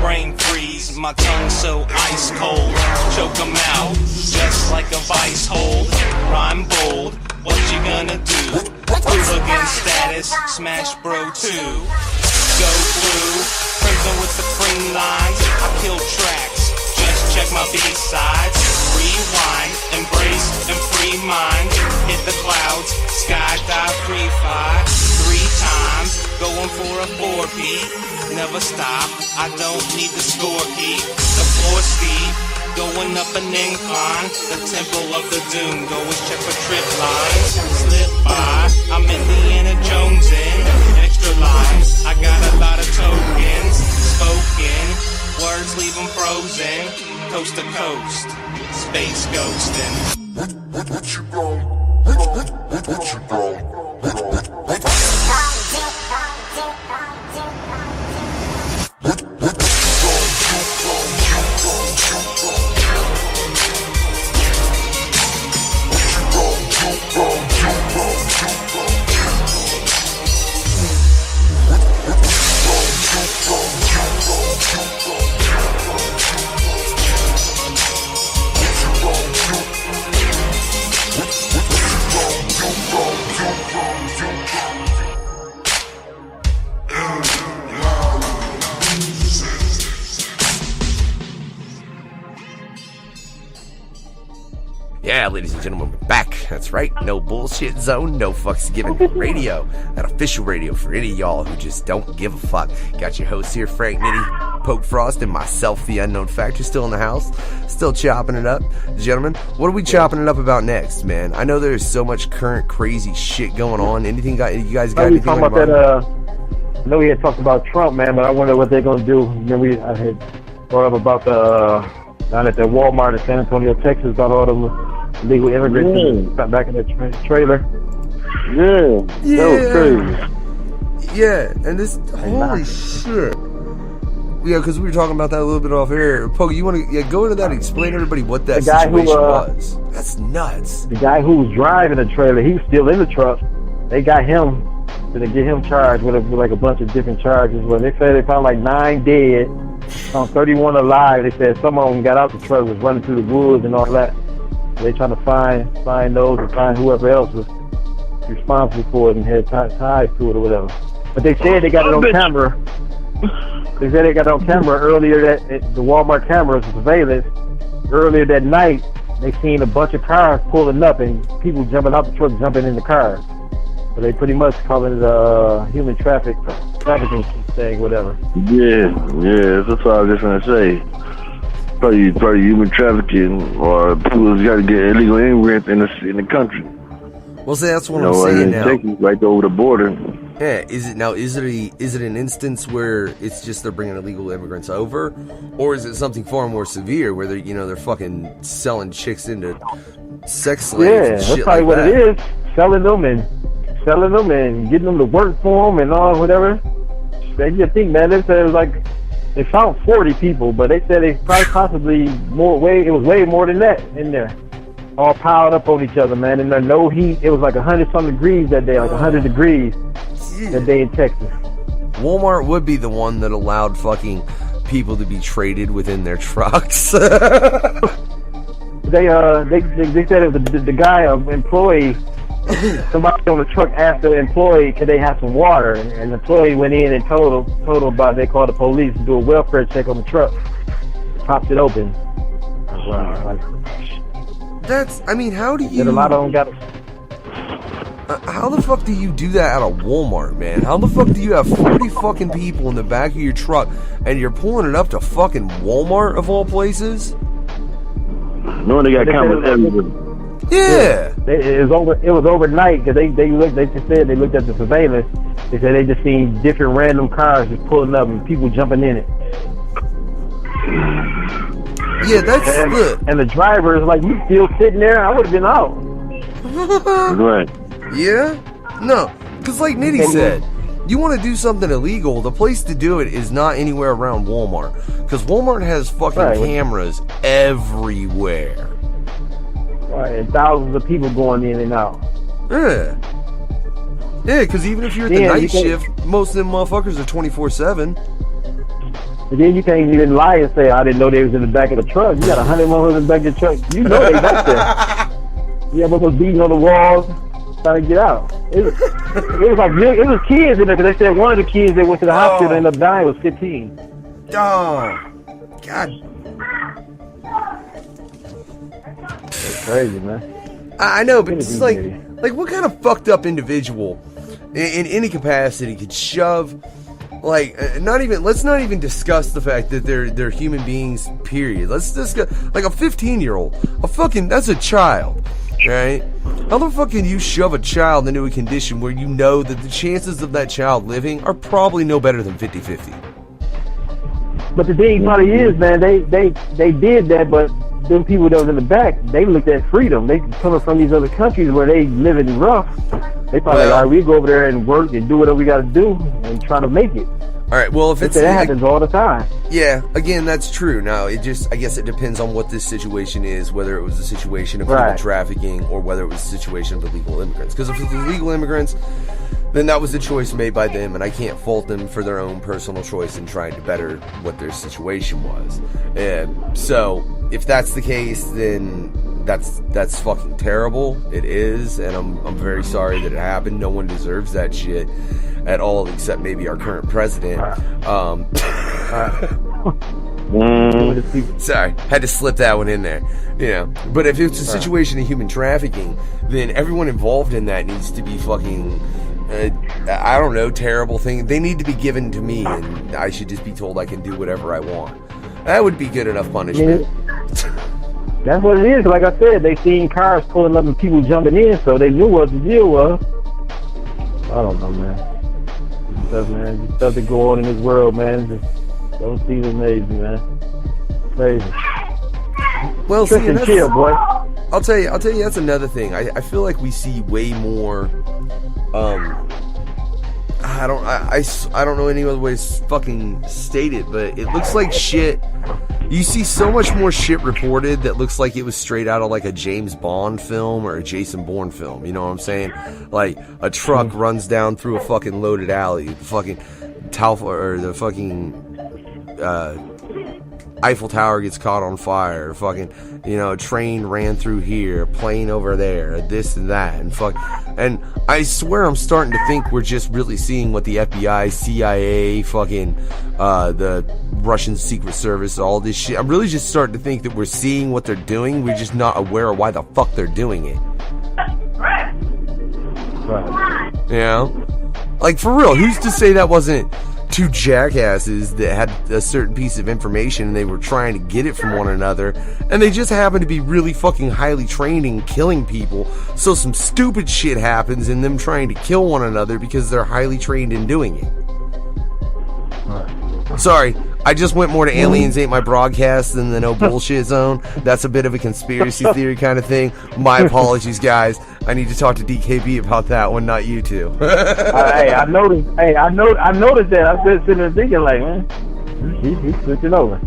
Brain freeze, my tongue so ice cold. Choke 'em out, just like a vice hold. Rhyme bold, what you gonna do? Hooligan status, smash bro 2. Go blue, crimson with the cream lines. I kill tracks, just check my B-sides. Rewind, embrace and free mind. Hit the clouds, skydive, free fly. 3 times, going for a 4-beat. Never stop, I don't need the score key. The floor steep, going up an incline. The temple of the doom, go and check for trip lines. Slip by, I'm Indiana Jones in. Extra lines, I got a lot of tokens. Spoken, words leave them frozen. Coast to coast, space ghosting. What you gon' What you gon' Yeah, ladies and gentlemen, we're back. That's right. No bullshit zone, no fucks given radio. That official radio for any of y'all who just don't give a fuck. Got your hosts here, Frank, Nitty, Polk Frost, and myself, the Unknown Factor, still in the house, still chopping it up. Gentlemen, what are we chopping it up about next, man? I know there's so much current crazy shit going on. You guys got anything talking about that, I know we had talked about Trump, man, but I wonder what they're going to do. I had brought up about the down at the Walmart in San Antonio, Texas, about all the illegal immigrants back in that trailer. Yeah, that was crazy. Yeah, and this, holy shit. Yeah, because we were talking about that a little bit off air. Poke, you want to go into that and explain to everybody what that situation was? That's nuts. The guy who was driving the trailer, he was still in the truck. They got him So they get him charged with like a bunch of different charges. Well, they said they found like 9 dead, 31 alive. They said some of them got out the truck, was running through the woods and all that. So they trying to find those and find whoever else was responsible for it and had ties to it or whatever. But they said they got it on camera. They said they got it on camera earlier the Walmart cameras, surveillance, earlier that night. They seen a bunch of cars pulling up and people jumping out the truck, jumping in the cars. So they pretty much calling it a human trafficking thing, whatever. Yeah, that's what I was just gonna say. Probably human trafficking, or people who's got to get illegal immigrants in the country. Well, see, that's what I'm saying now. Texas, right over the border. Yeah, is it an instance where it's just they're bringing illegal immigrants over, or is it something far more severe where they're fucking selling chicks into sex slaves? Yeah, and that's shit probably like what it is. Selling them and getting them to work for them and all whatever. They just think, man. They said it was like they found 40 people, but they said they probably possibly it was way more than that in there, all piled up on each other, man. And there's no heat. It was like 100-some degrees that day, like 100 degrees that day in Texas. Walmart would be the one that allowed fucking people to be traded within their trucks. They said it was the guy, employee. Somebody on the truck asked the employee, could they have some water? And the employee went in and told them about, they called the police to do a welfare check on the truck. Popped it open. Wow. How do you... And a lot of them got... how the fuck do you do that at a Walmart, man? How the fuck do you have 40 fucking people in the back of your truck and you're pulling it up to fucking Walmart of all places? Knowing they got cameras everywhere. Yeah. It was overnight because they just said they looked at the surveillance. They said they just seen different random cars just pulling up and people jumping in it. Yeah, that's good. And the driver is like, you still sitting there? I would have been out. Right. Yeah? No, because like Nitty said, you want to do something illegal, the place to do it is not anywhere around Walmart. Because Walmart has fucking cameras everywhere. Right, and thousands of people going in and out. Yeah. Yeah, because even if you're at the night shift, most of them motherfuckers are 24/7. And then you can't even lie and say, I didn't know they was in the back of the truck. You got 100 more in the back of the truck. You know they back there. Yeah, but was beating on the walls, trying to get out. It was kids in there, because they said one of the kids that went to the hospital and ended up dying was 15. Oh, God. That's crazy, man. I know, but it's like what kind of fucked up individual in any capacity could shove, let's not even discuss the fact that they're human beings, period. Let's discuss, like, a 15-year-old, that's a child, right? How the fuck can you shove a child into a condition where you know that the chances of that child living are probably no better than 50-50? But the thing probably is, man, they did that, but them people that was in the back, they looked at freedom. They coming from these other countries where they living rough. They probably all right, we go over there and work and do whatever we got to do and try to make it. All right, well, if that happens all the time. Yeah, again, that's true. Now, I guess it depends on what this situation is, whether it was a situation of human trafficking or whether it was a situation of illegal immigrants. Because if it's illegal immigrants, then that was a choice made by them, and I can't fault them for their own personal choice in trying to better what their situation was. So, if that's the case, then that's fucking terrible. It is, and I'm very sorry that it happened. No one deserves that shit at all, except maybe our current president. Sorry, had to slip that one in there. But if it's a situation of human trafficking, then everyone involved in that needs to be fucking, I don't know, terrible thing. They need to be given to me, and I should just be told I can do whatever I want. That would be good enough punishment. That's what it is. Like I said, they seen cars pulling up and people jumping in, so they knew what the deal was. I don't know, man. Just stuff that go on in this world, man. Just don't seem amazing, man. Crazy. Well, see, and chill, boy. I'll tell you, that's another thing. I feel like we see way more. I don't know any other way to fucking state it, but it looks like shit you see so much more shit reported that looks like it was straight out of like a James Bond film or a Jason Bourne film. You know what I'm saying? Like a truck runs down through a fucking loaded alley, the fucking Eiffel Tower gets caught on fire, fucking, you know, a train ran through here, plane over there, this and that, and I swear I'm starting to think we're just really seeing what the FBI, CIA, fucking, the Russian Secret Service, all this shit. I'm really just starting to think that we're seeing what they're doing. We're just not aware of why the fuck they're doing it. Right. You know? Like, for real, who's to say that wasn't two jackasses that had a certain piece of information and they were trying to get it from one another, and they just happened to be really fucking highly trained in killing people, so some stupid shit happens in them trying to kill one another because they're highly trained in doing it. Sorry, I just went more to Aliens Ain't My Broadcast than the No Bullshit Zone. That's a bit of a conspiracy theory kind of thing. My apologies, guys. I need to talk to DKB about that one, not you two. I noticed. I noticed that. I was sitting there thinking, like, man, he's switching over.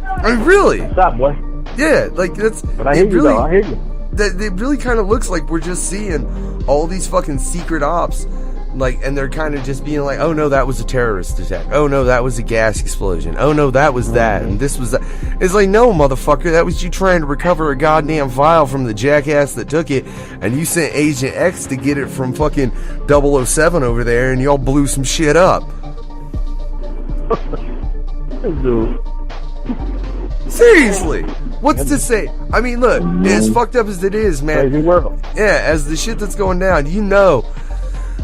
I mean, really? Stop, boy. Yeah, like that's. But I hear you, though. I hear you. That it really kind of looks like we're just seeing all these fucking secret ops, like, and they're kind of just being like, oh no, that was a terrorist attack. Oh no, that was a gas explosion. Oh no, that was that, and this was that. It's like, no, motherfucker, that was you trying to recover a goddamn file from the jackass that took it, and you sent Agent X to get it from fucking 007 over there, and y'all blew some shit up. Dude. Seriously, what's to say? I mean, look, as fucked up as it is, man. Crazy world. Yeah, as the shit that's going down, you know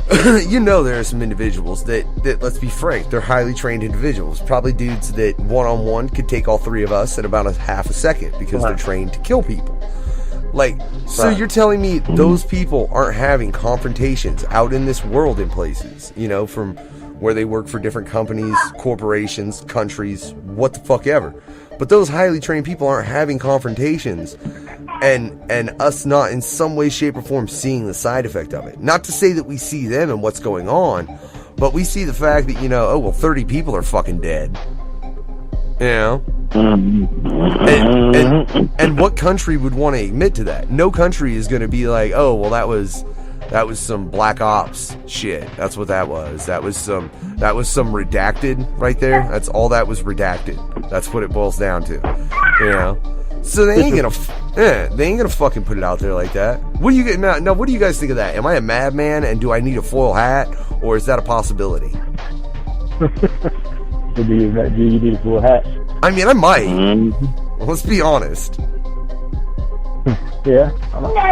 there are some individuals that, let's be frank, they're highly trained individuals. Probably dudes that one-on-one could take all three of us in about a half a second because they're trained to kill people. Like, so you're telling me those people aren't having confrontations out in this world in places, you know, from where they work for different companies, corporations, countries, what the fuck ever. But those highly trained people aren't having confrontations, and us not in some way, shape, or form seeing the side effect of it. Not to say that we see them and what's going on, but we see the fact that, you know, oh, well, 30 people are fucking dead. You know? And what country would want to admit to that? No country is going to be like, oh, well, that was some black ops shit. That's what that was. That was some redacted right there. That's all that was redacted. That's what it boils down to. You know? So they ain't gonna fucking put it out there like that. What do you get now? What do you guys think of that? Am I a madman and do I need a foil hat, or is that a possibility? Do you need a foil hat? I mean, I might. Let's be honest. Yeah,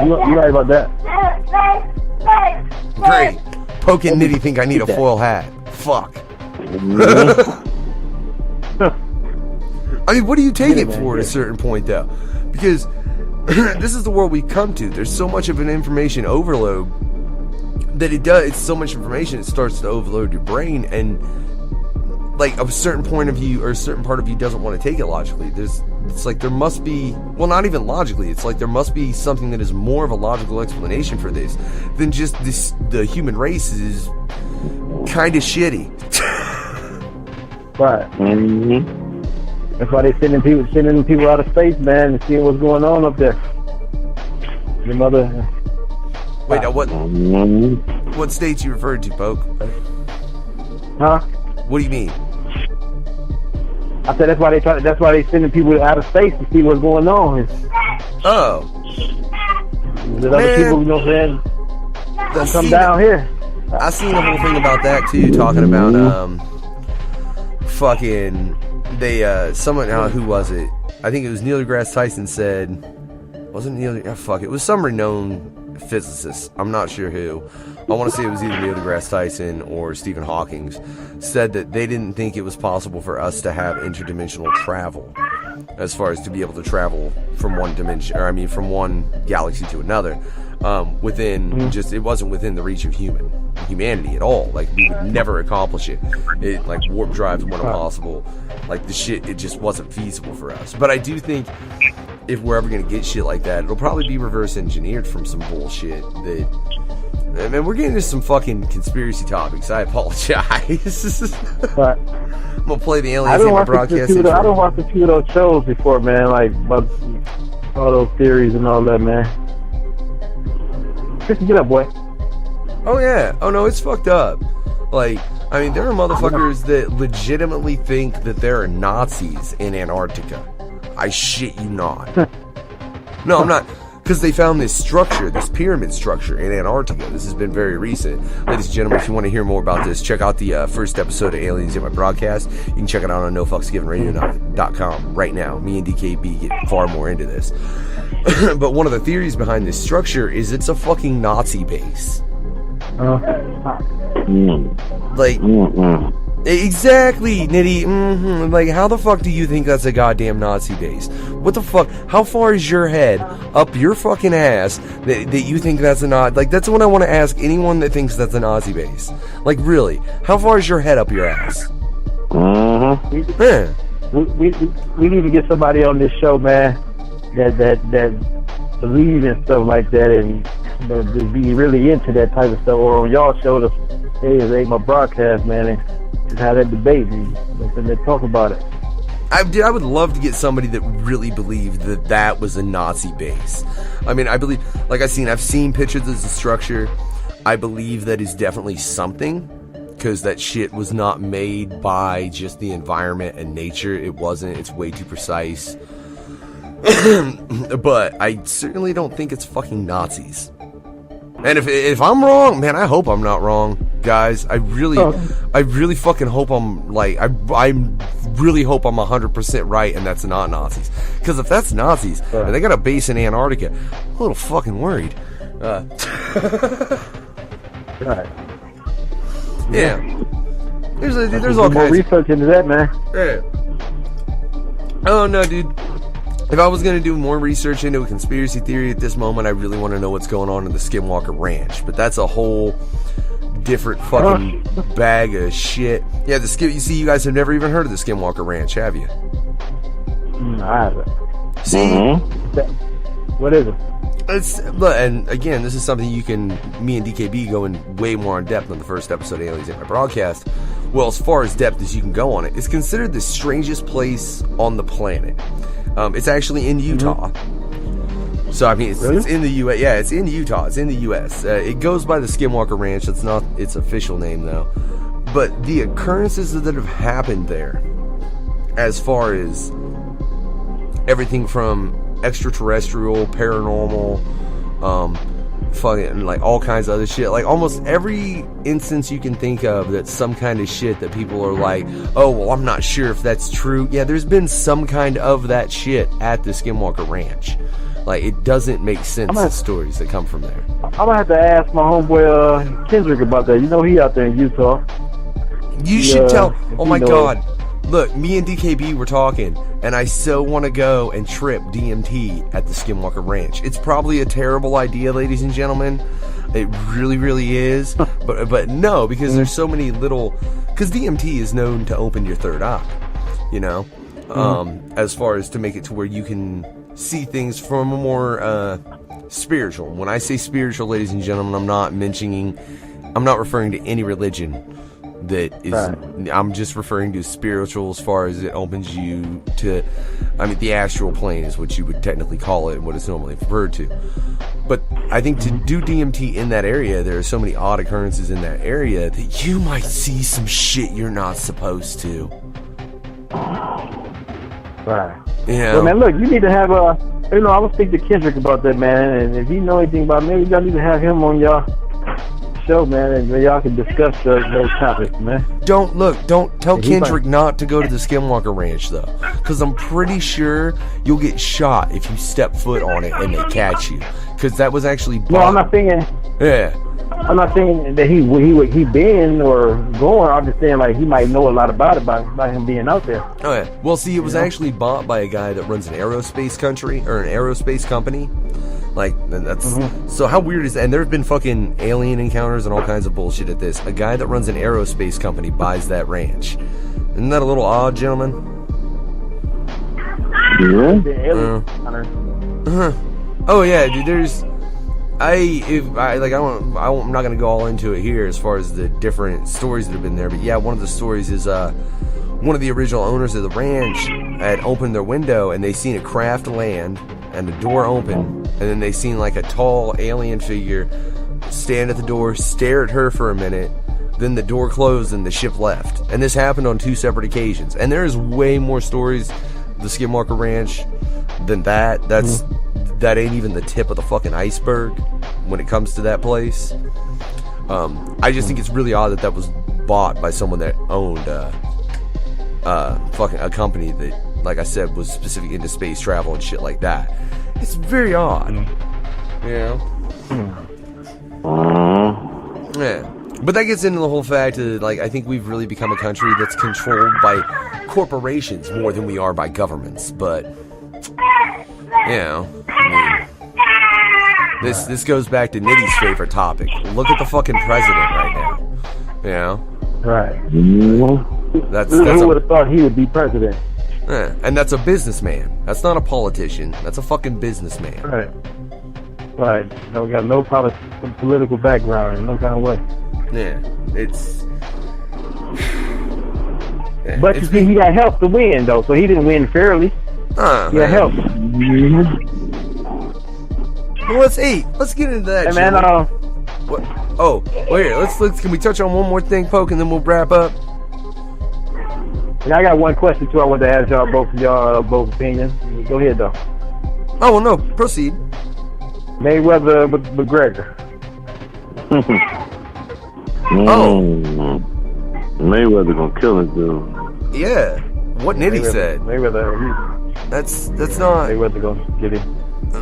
you're right about that. Great. Polk and Nitty think I need a foil hat. Fuck. I mean, what do you take it for at a certain point, though? Because this is the world we've come to. There's so much of an information overload that it's so much information, it starts to overload your brain, and like a certain point of view or a certain part of you doesn't want to take it logically. It's like there must be, well, not even logically, it's like there must be something that is more of a logical explanation for this than just the human race is kind of shitty. Right. That's why they're sending people out of space, man, and seeing what's going on up there. Your mother. Wait, now what states you referred to, Polk? Huh? What do you mean? I said that's why they're sending people out of space to see what's going on. Oh. There's other people, you know what I'm saying, that come down here. I seen a whole thing about that too, talking about fucking someone, who was it? I think it was Neil deGrasse Tyson said, wasn't Neil? It was some renowned physicist. I'm not sure who. I want to say it was either Neil deGrasse Tyson or Stephen Hawking, said that they didn't think it was possible for us to have interdimensional travel, as far as to be able to travel from one dimension, from one galaxy to another, within it wasn't within the reach of humanity at all. Like, we would never accomplish it. Like, warp drives weren't possible. Like, it just wasn't feasible for us. But I do think if we're ever gonna get shit like that, it'll probably be reverse engineered from some bullshit that. Man, we're getting into some fucking conspiracy topics. I apologize. We'll play the I aliens don't in my watch broadcast. I don't watch a few of those shows before, man. Like about all those theories and all that, man. Just get up, boy. Oh yeah. Oh no, it's fucked up. Like, I mean, there are motherfuckers that legitimately think that there are Nazis in Antarctica. I shit you not. No, I'm not. Because they found this structure, this pyramid structure in Antarctica. This has been very recent. Ladies and gentlemen, if you want to hear more about this, check out the first episode of Aliens in My Broadcast. You can check it out on NoFucksGivenRadio.com right now. Me and DKB get far more into this. But one of the theories behind this structure is it's a fucking Nazi base. Like, exactly, Nitty. Like, how the fuck do you think that's a goddamn Nazi base? What the fuck? How far is your head up your fucking ass that you think that's a Nazi? Like, that's what I want to ask anyone that thinks that's a Nazi base. Like, really, how far is your head up your ass? We need to get somebody on this show, man, that believe in stuff like that and to be really into that type of stuff. Or on y'all show, the Ain't My Broadcast, man, and just have that debate and they talk about it. I would love to get somebody that really believed that was a Nazi base. I mean, I believe, like I've seen pictures of the structure. I believe that is definitely something, because that shit was not made by just the environment and nature. It wasn't. It's way too precise. But I certainly don't think it's fucking Nazis. And if I'm wrong, man, I hope I'm not wrong, guys. I really fucking hope I'm like, I really hope I'm 100% right and that's not Nazis. Because if that's Nazis and they got a base in Antarctica, I'm a little fucking worried. Right. Yeah. There's all kinds more research into that, man. Yeah. Oh no, dude. If I was going to do more research into a conspiracy theory at this moment, I really want to know what's going on in the Skinwalker Ranch. But that's a whole different fucking bag of shit. Yeah, you see, you guys have never even heard of the Skinwalker Ranch, have you? I haven't. See? What is it? And again, this is something me and DKB go in way more in depth on the first episode of Aliens in My Broadcast. Well, as far as depth as you can go on it, it's considered the strangest place on the planet. It's actually in Utah. So, I mean, it's in the U.S. Yeah, it's in Utah. It's in the U.S. It goes by the Skinwalker Ranch. That's not its official name, though. But the occurrences that have happened there, as far as everything from extraterrestrial, paranormal, fucking, like, all kinds of other shit. Like, almost every instance you can think of that's some kind of shit that people are like, oh, well, I'm not sure if that's true. Yeah, there's been some kind of that shit at the Skinwalker Ranch. Like, it doesn't make sense, the stories that come from there. I'm gonna have to ask my homeboy Kendrick about that. You know, he out there in Utah. You should tell. Oh my God. Look, me and DKB were talking, and I so want to go and trip DMT at the Skinwalker Ranch. It's probably a terrible idea, ladies and gentlemen. It really, really is. But no, because there's so many little... Because DMT is known to open your third eye, you know? As far as to make it to where you can see things from a more spiritual. When I say spiritual, ladies and gentlemen, I'm not referring to any religion. That is, I'm just referring to spiritual as far as it opens you to, I mean, the astral plane is what you would technically call it and what it's normally referred to. But I think to do DMT in that area, there are so many odd occurrences in that area that you might see some shit you're not supposed to. Right. Yeah. Well, man, look, you need to have I will speak to Kendrick about that, man, and if you know anything about it, maybe y'all need to have him on y'all show, man, and y'all can discuss those topics, man. Don't tell Kendrick not to go to the Skinwalker Ranch, though, because I'm pretty sure you'll get shot if you step foot on it and they catch you, because that was actually no, I'm not saying I'm not saying that he been or going. I'm just saying, like, he might know a lot about it by him being out there. Oh yeah. Well, see, it was actually bought by a guy that runs an aerospace company. Like, that's... So how weird is that? And there have been fucking alien encounters and all kinds of bullshit at this. A guy that runs an aerospace company buys that ranch. Isn't that a little odd, gentlemen? Yeah. Oh, yeah, dude, I'm not going to go all into it here as far as the different stories that have been there. But, yeah, one of the stories is, one of the original owners of the ranch had opened their window and they seen a craft land and the door open, and then they seen like a tall alien figure stand at the door, stare at her for a minute, then the door closed and the ship left. And this happened on 2 separate occasions. And there's way more stories of the Skinwalker Ranch than that. That ain't even the tip of the fucking iceberg when it comes to that place. I just think it's really odd that was bought by someone that owned fucking a company that, like I said, was specific into space travel and shit like that. It's very odd. You know? Yeah. But that gets into the whole fact of, like, I think we've really become a country that's controlled by corporations more than we are by governments. But, you know, I mean, this goes back to Nitty's favorite topic. Look at the fucking president right now. You know? Right. That's who would have thought he would be president? Yeah, and that's a businessman. That's not a politician. That's a fucking businessman. Right. Right. No, got no political background in no kind of way. Yeah, it's. Yeah, but you see, he got help to win, though, so he didn't win fairly. He got help. Well, let's get into that. Hey, man, what? Oh, well, here, let's. Can we touch on one more thing, Polk, and then we'll wrap up? And I got one question too. I want to ask y'all both both opinions. Go ahead, though. Oh well, no, proceed. Mayweather with McGregor. Mayweather gonna kill it, dude. Yeah, what Nitty said. Mayweather. That's not. Mayweather gonna get him.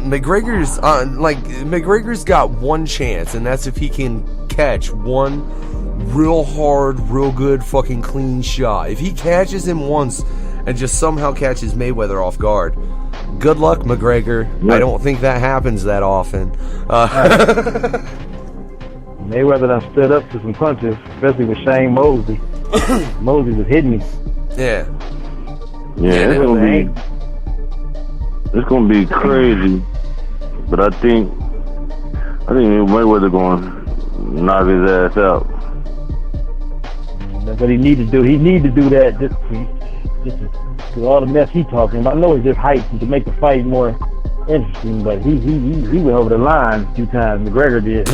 McGregor's got one chance, and that's if he can catch one real hard, real good, fucking clean shot. If he catches him once and just somehow catches Mayweather off guard, good luck, McGregor. I don't think that happens that often. Mayweather done stood up to some punches, especially with Shane Mosley. Mosley was hitting him. Yeah. Yeah, it's gonna be crazy, but I think Mayweather gonna knock his ass out. That's what he need to do. He need to do that just to all the mess he talking about. I know it's just hype to make the fight more interesting, but he went over the line a few times. McGregor did.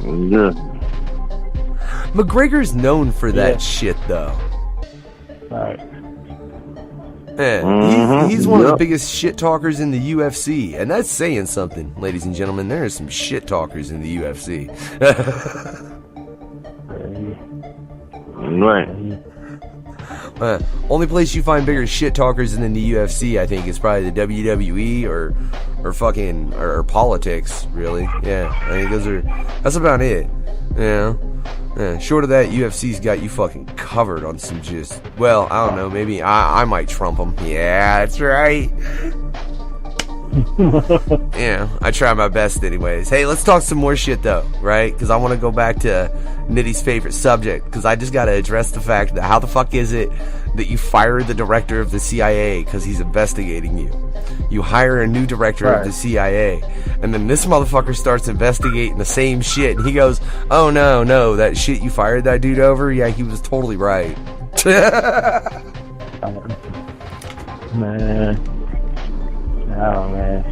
Yeah. McGregor's known for that shit, though. All right. Yeah, he's one of the biggest shit talkers in the UFC, and that's saying something, ladies and gentlemen. There are some shit talkers in the UFC. Right. Only place you find bigger shit talkers than in the UFC, I think, is probably the WWE or politics. Really, yeah. I think that's about it. Yeah. Short of that, UFC's got you fucking covered on some just. Well, I don't know. Maybe I might trump them. Yeah, that's right. Yeah, I try my best anyways. Hey, let's talk some more shit though, right? Because I want to go back to Nitty's favorite subject, because I just got to address the fact that how the fuck is it that you fire the director of the CIA because he's investigating you? You hire a new director of the CIA, and then this motherfucker starts investigating the same shit, and he goes, oh no, that shit you fired that dude over? Yeah, he was totally right. Man. Oh, man.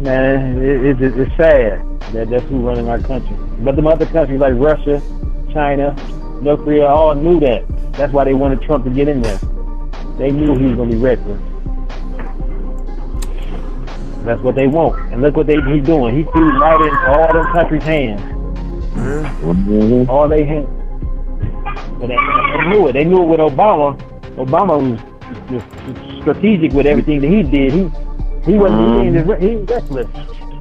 Man, it's sad that that's who's running our country. But the other countries like Russia, China, North Korea all knew that. That's why they wanted Trump to get in there. They knew he was going to be reckless. That's what they want. And look what he's doing. He threw right into all them countries' hands. All they hands. But they knew it. They knew it with Obama. Obama was strategic with everything that he did. He wasn't he was reckless.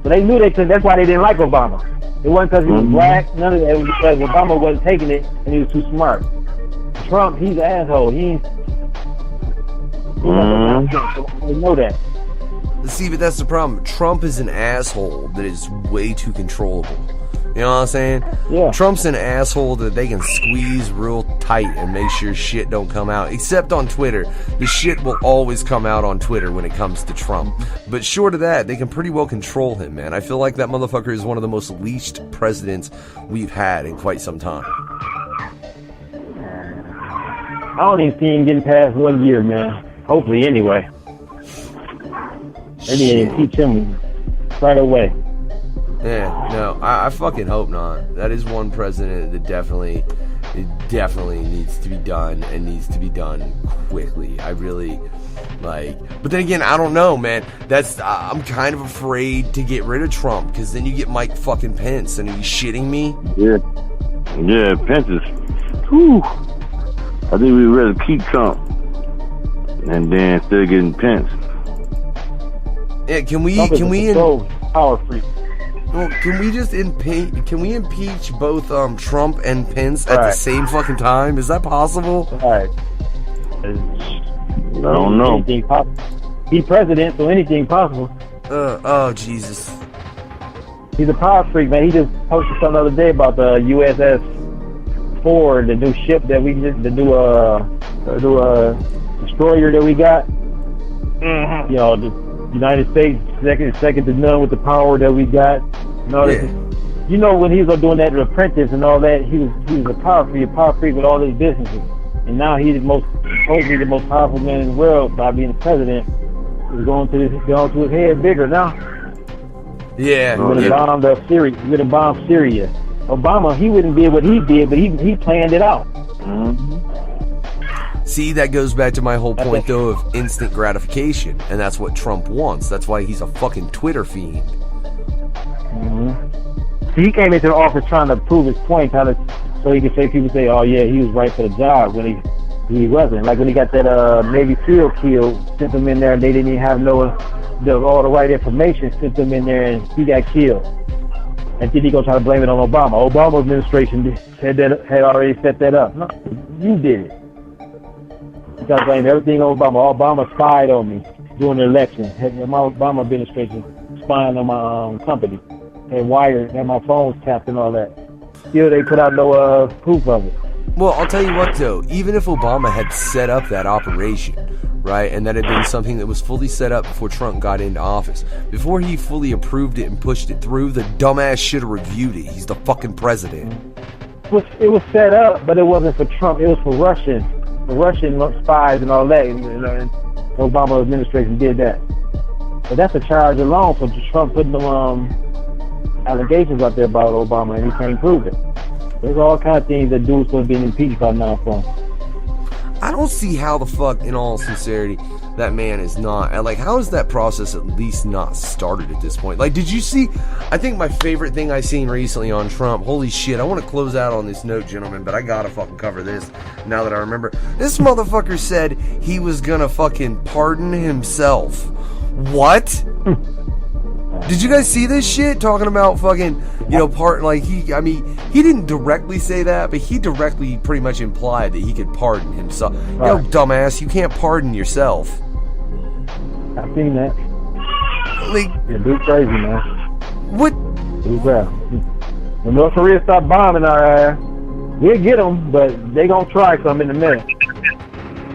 But they knew that's why they didn't like Obama. It wasn't because he was black, none of that. It was because Obama wasn't taking it and he was too smart. Trump, he's an asshole. They know that. See, but that's the problem. Trump is an asshole that is way too controllable. You know what I'm saying? Yeah. Trump's an asshole that they can squeeze real tight and make sure shit don't come out. Except on Twitter. The shit will always come out on Twitter when it comes to Trump. But short of that, they can pretty well control him, man. I feel like that motherfucker is one of the most leashed presidents we've had in quite some time. I don't even see him getting past 1 year, man. Hopefully, anyway. They need to impeach him right away. Yeah, no, I fucking hope not. That is one president that definitely needs to be done, and needs to be done quickly. I really, like, but then again, I don't know, man. I'm kind of afraid to get rid of Trump, because then you get Mike fucking Pence, and are you shitting me? Yeah, Pence is, whew. I think we'd rather keep Trump, and then instead of getting Pence. Yeah, can we power freak. Well, can we just impeach both Trump and Pence at the same fucking time? Is that possible? Right. I don't know. Anything possible. He's president, so anything possible. Oh Jesus. He's a power freak, man. He just posted something the other day about the USS Ford, the new ship that we just, the new destroyer that we got. Mm-hmm. You know, the United States second to none with the power that we got. You know, when he was doing that Apprentice and all that, he was a power freak with all his businesses, and now he's supposedly the most powerful man in the world by being the president. He's going to his head bigger now. Yeah. We're gonna bomb Syria. Obama, he wouldn't did what he did, but he planned it out. Mm-hmm. See, that goes back to my whole point, though, of instant gratification, and that's what Trump wants. That's why he's a fucking Twitter fiend. Mm-hmm. See, he came into the office trying to prove his point, so he could say, people say, oh yeah, he was right for the job, when he wasn't. Like when he got that Navy SEAL killed, sent them in there, and they didn't even have all the right information, sent them in there, and he got killed. And then he gonna try to blame it on Obama. Obama administration had already set that up. No, you did it. You gotta blame everything on Obama. Obama spied on me during the election. Had my Obama administration spying on my company. Had my phones tapped and all that. Still, they put out no proof of it. Well, I'll tell you what, though. Even if Obama had set up that operation, right, and that had been something that was fully set up before Trump got into office, before he fully approved it and pushed it through, the dumbass should have reviewed it. He's the fucking president. It was set up, but it wasn't for Trump. It was for Russian spies and all that. And the Obama administration did that. But that's a charge alone for Trump putting them allegations out there about Obama, and he can't prove it. There's all kinds of things that dudes could have been impeached by now from. I don't see how the fuck, in all sincerity, that man is not. Like, how is that process at least not started at this point? Like, did you see? I think my favorite thing I seen recently on Trump. Holy shit! I want to close out on this note, gentlemen, but I gotta fucking cover this now that I remember. This motherfucker said he was gonna fucking pardon himself. What? Did you guys see this shit? Talking about fucking, he didn't directly say that, but he directly pretty much implied that he could pardon himself. Right. Yo, dumbass, you can't pardon yourself. I've seen that. Like, yeah, dude crazy, man. What? Dude, well, when North Korea stop bombing our ass, we'll get them, but they gonna try something in a minute.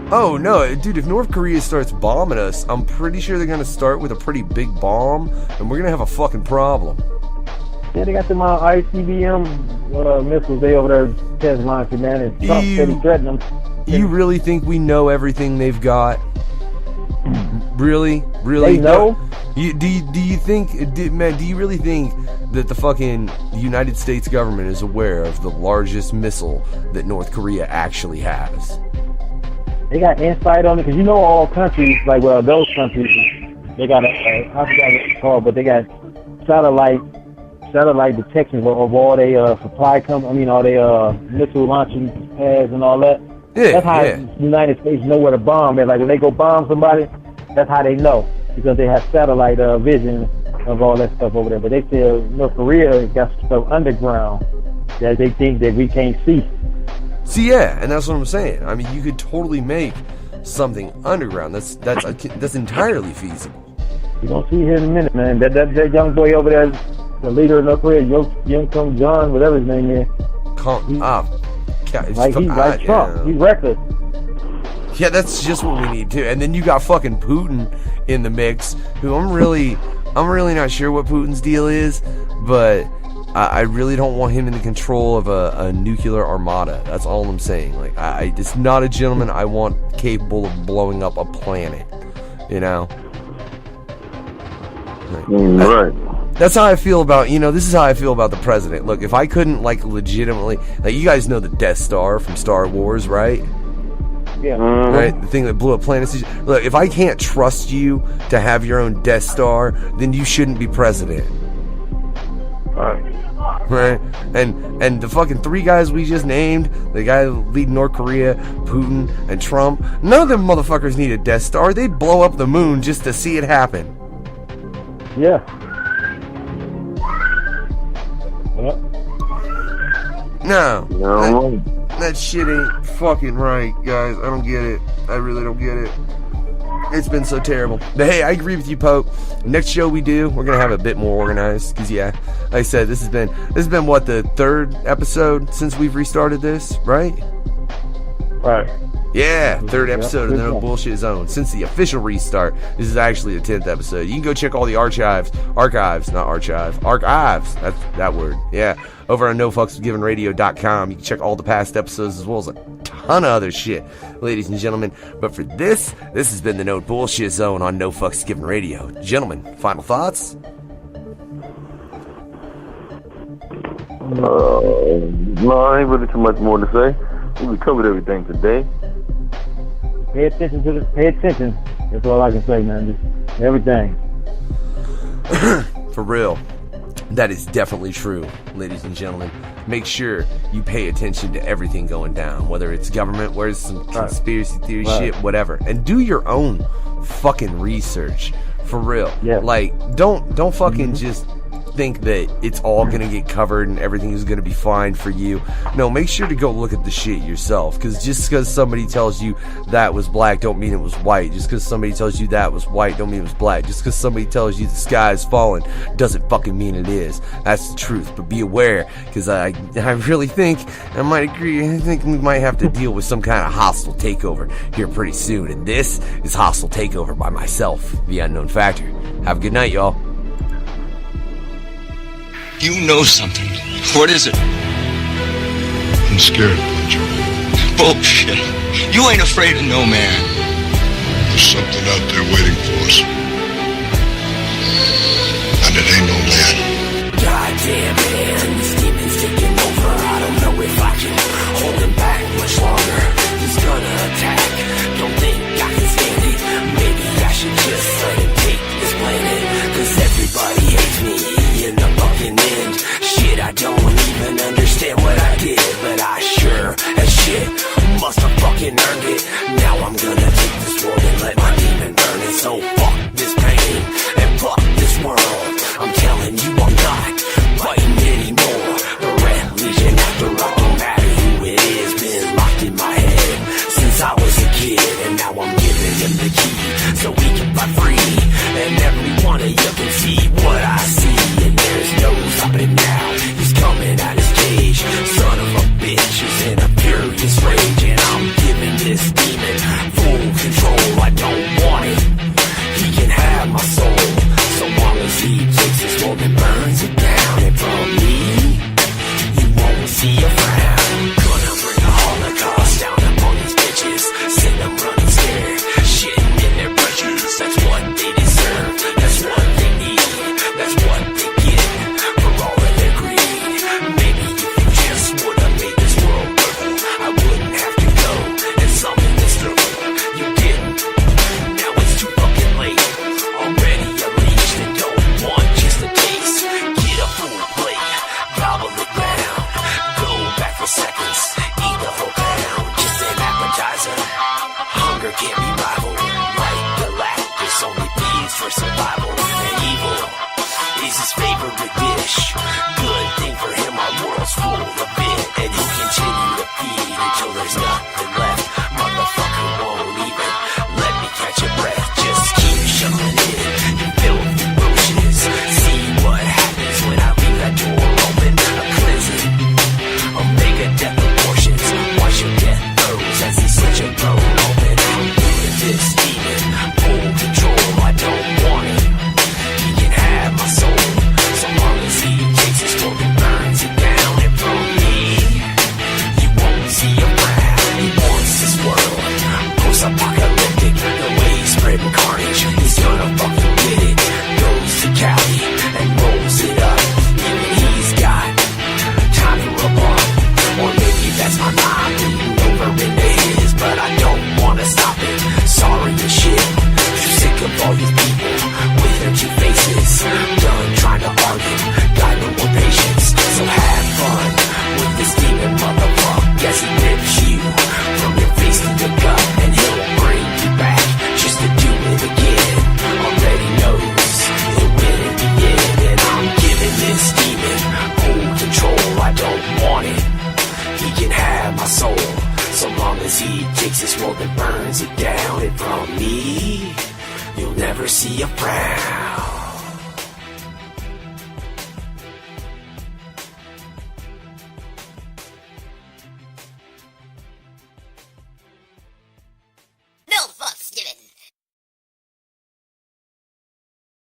Oh, no, dude, if North Korea starts bombing us, I'm pretty sure they're going to start with a pretty big bomb, and we're going to have a fucking problem. Yeah, they got them ICBM missiles they over there testing lines, man, and Trump said he threatened them. You really think we know everything they've got? Really? They know? Do you really think that the fucking United States government is aware of the largest missile that North Korea actually has? They got insight on it, because all countries, like, well, those countries, they got I forgot what it's called, but they got satellite detection of all their supply all their missile launching pads and all that. Yeah, that's how the United States know where to bomb. And like when they go bomb somebody, that's how they know, because they have satellite vision of all that stuff over there. But they say North Korea got stuff underground that they think that we can't see. See, yeah, and that's what I'm saying. I mean, you could totally make something underground. That's entirely feasible. You're gonna see here in a minute, man. That young boy over there, the leader of North Korea, Young Kung John, whatever his name is. He's like Trump. He's reckless. Yeah, that's just what we need too. And then you got fucking Putin in the mix, who I'm really not sure what Putin's deal is, but I really don't want him in the control of a nuclear armada. That's all I'm saying. Like, it's not a gentleman I want capable of blowing up a planet. You know? Right. That's how I feel about, this is how I feel about the president. Look, if I couldn't, like, legitimately, like, you guys know the Death Star from Star Wars, right? Yeah. Right? The thing that blew up planets. Look, if I can't trust you to have your own Death Star, then you shouldn't be president. Right? And the fucking 3 guys we just named, the guy leading North Korea, Putin, and Trump, none of them motherfuckers need a Death Star. They blow up the moon just to see it happen. Yeah. No. That shit ain't fucking right, guys. I don't get it. I really don't get it. It's been so terrible. But hey, I agree with you, Polk. Next show we do, we're gonna have a bit more organized. Cause yeah, like I said, this has been what, the 3rd episode since we've restarted this, right? Right. Yeah, 3rd episode of the No Bullshit Zone. Since the official restart, this is actually the 10th episode. You can go check all the archives, that's that word, yeah, over on NoFucksGivenRadio.com. You can check all the past episodes as well as a ton of other shit, ladies and gentlemen. But for this has been the No Bullshit Zone on No Fucks Given Radio. Gentlemen, final thoughts? No, ain't really too much more to say. We covered everything today. Pay attention. That's all I can say, man. Just everything. For real. That is definitely true, ladies and gentlemen. Make sure you pay attention to everything going down, whether it's government, whether it's some conspiracy theory shit, whatever. And do your own fucking research. For real. Yeah. Like, don't fucking just think that it's all gonna get covered and everything is gonna be fine for you. No, make sure to go look at the shit yourself, because just because somebody tells you that was black don't mean it was white. Just because somebody tells you that was white don't mean it was black. Just because somebody tells you the sky is falling doesn't fucking mean it is. That's the truth. But be aware, because I really think, I might agree, I think we might have to deal with some kind of hostile takeover here pretty soon, and this is Hostile Takeover by myself, the Unknown Factor. Have a good night, y'all. You know something. What is it? I'm scared, Butcher. Bullshit. You ain't afraid of no man. There's something out there waiting for us. And it ain't no man. Goddamn, man. These demons taking over. I don't know if I can hold him back much longer. He's gonna attack. Don't think I can stand it. Maybe I should just let him take this planet. Cause everybody hates me. In the fucking end, shit, I don't even understand what I did, but I sure as shit must have fucking earned it. Now I'm gonna take this world and let my demon burn it. So fuck this pain and fuck this world. I'm telling you I'm not fighting anymore. The Red Legion, after all, don't matter who it is, been locked in my head since I was a kid, and now I'm giving him the key so we can fight free. And every one of you can see what I see. There's no stopping now. He's coming out his cage. Son of a bitch is in a furious rage, and I'm giving this demon full control. I don't want it. He can have my soul, so long as he takes his world and burns it down. And from me, you won't see a frown. Gonna bring a holocaust down upon these bitches. Send them running scared, shitting in their britches. That's what they deserve. That's what they need. That's what they get for all of their greed. Maybe if you just would have made this world purple, I wouldn't have to go and summon this struggle. You didn't. Now it's too fucking late. Already unleashed and don't want just a taste. Get a full plate, gobble it down. Go back for seconds, eat the whole pound. Just an appetizer. Hunger can't be rivaled. Like Galactus only feeds for survival. And evil is his favorite dish. Good thing for him, our world's full of it, and he'll continue to feed until there's nothing left. Motherfucker won't even let me catch a breath. Just keep shoving in, you filthy roaches. See what happens when I leave that door open. A cleansing, omega death abortions. Watch your death throes as he slits your throat open. I'm doing this demon, full control. I don't want it. He can have my soul, so long as he takes his work and burn smoke that burns you down, and from me, you'll never see a frown.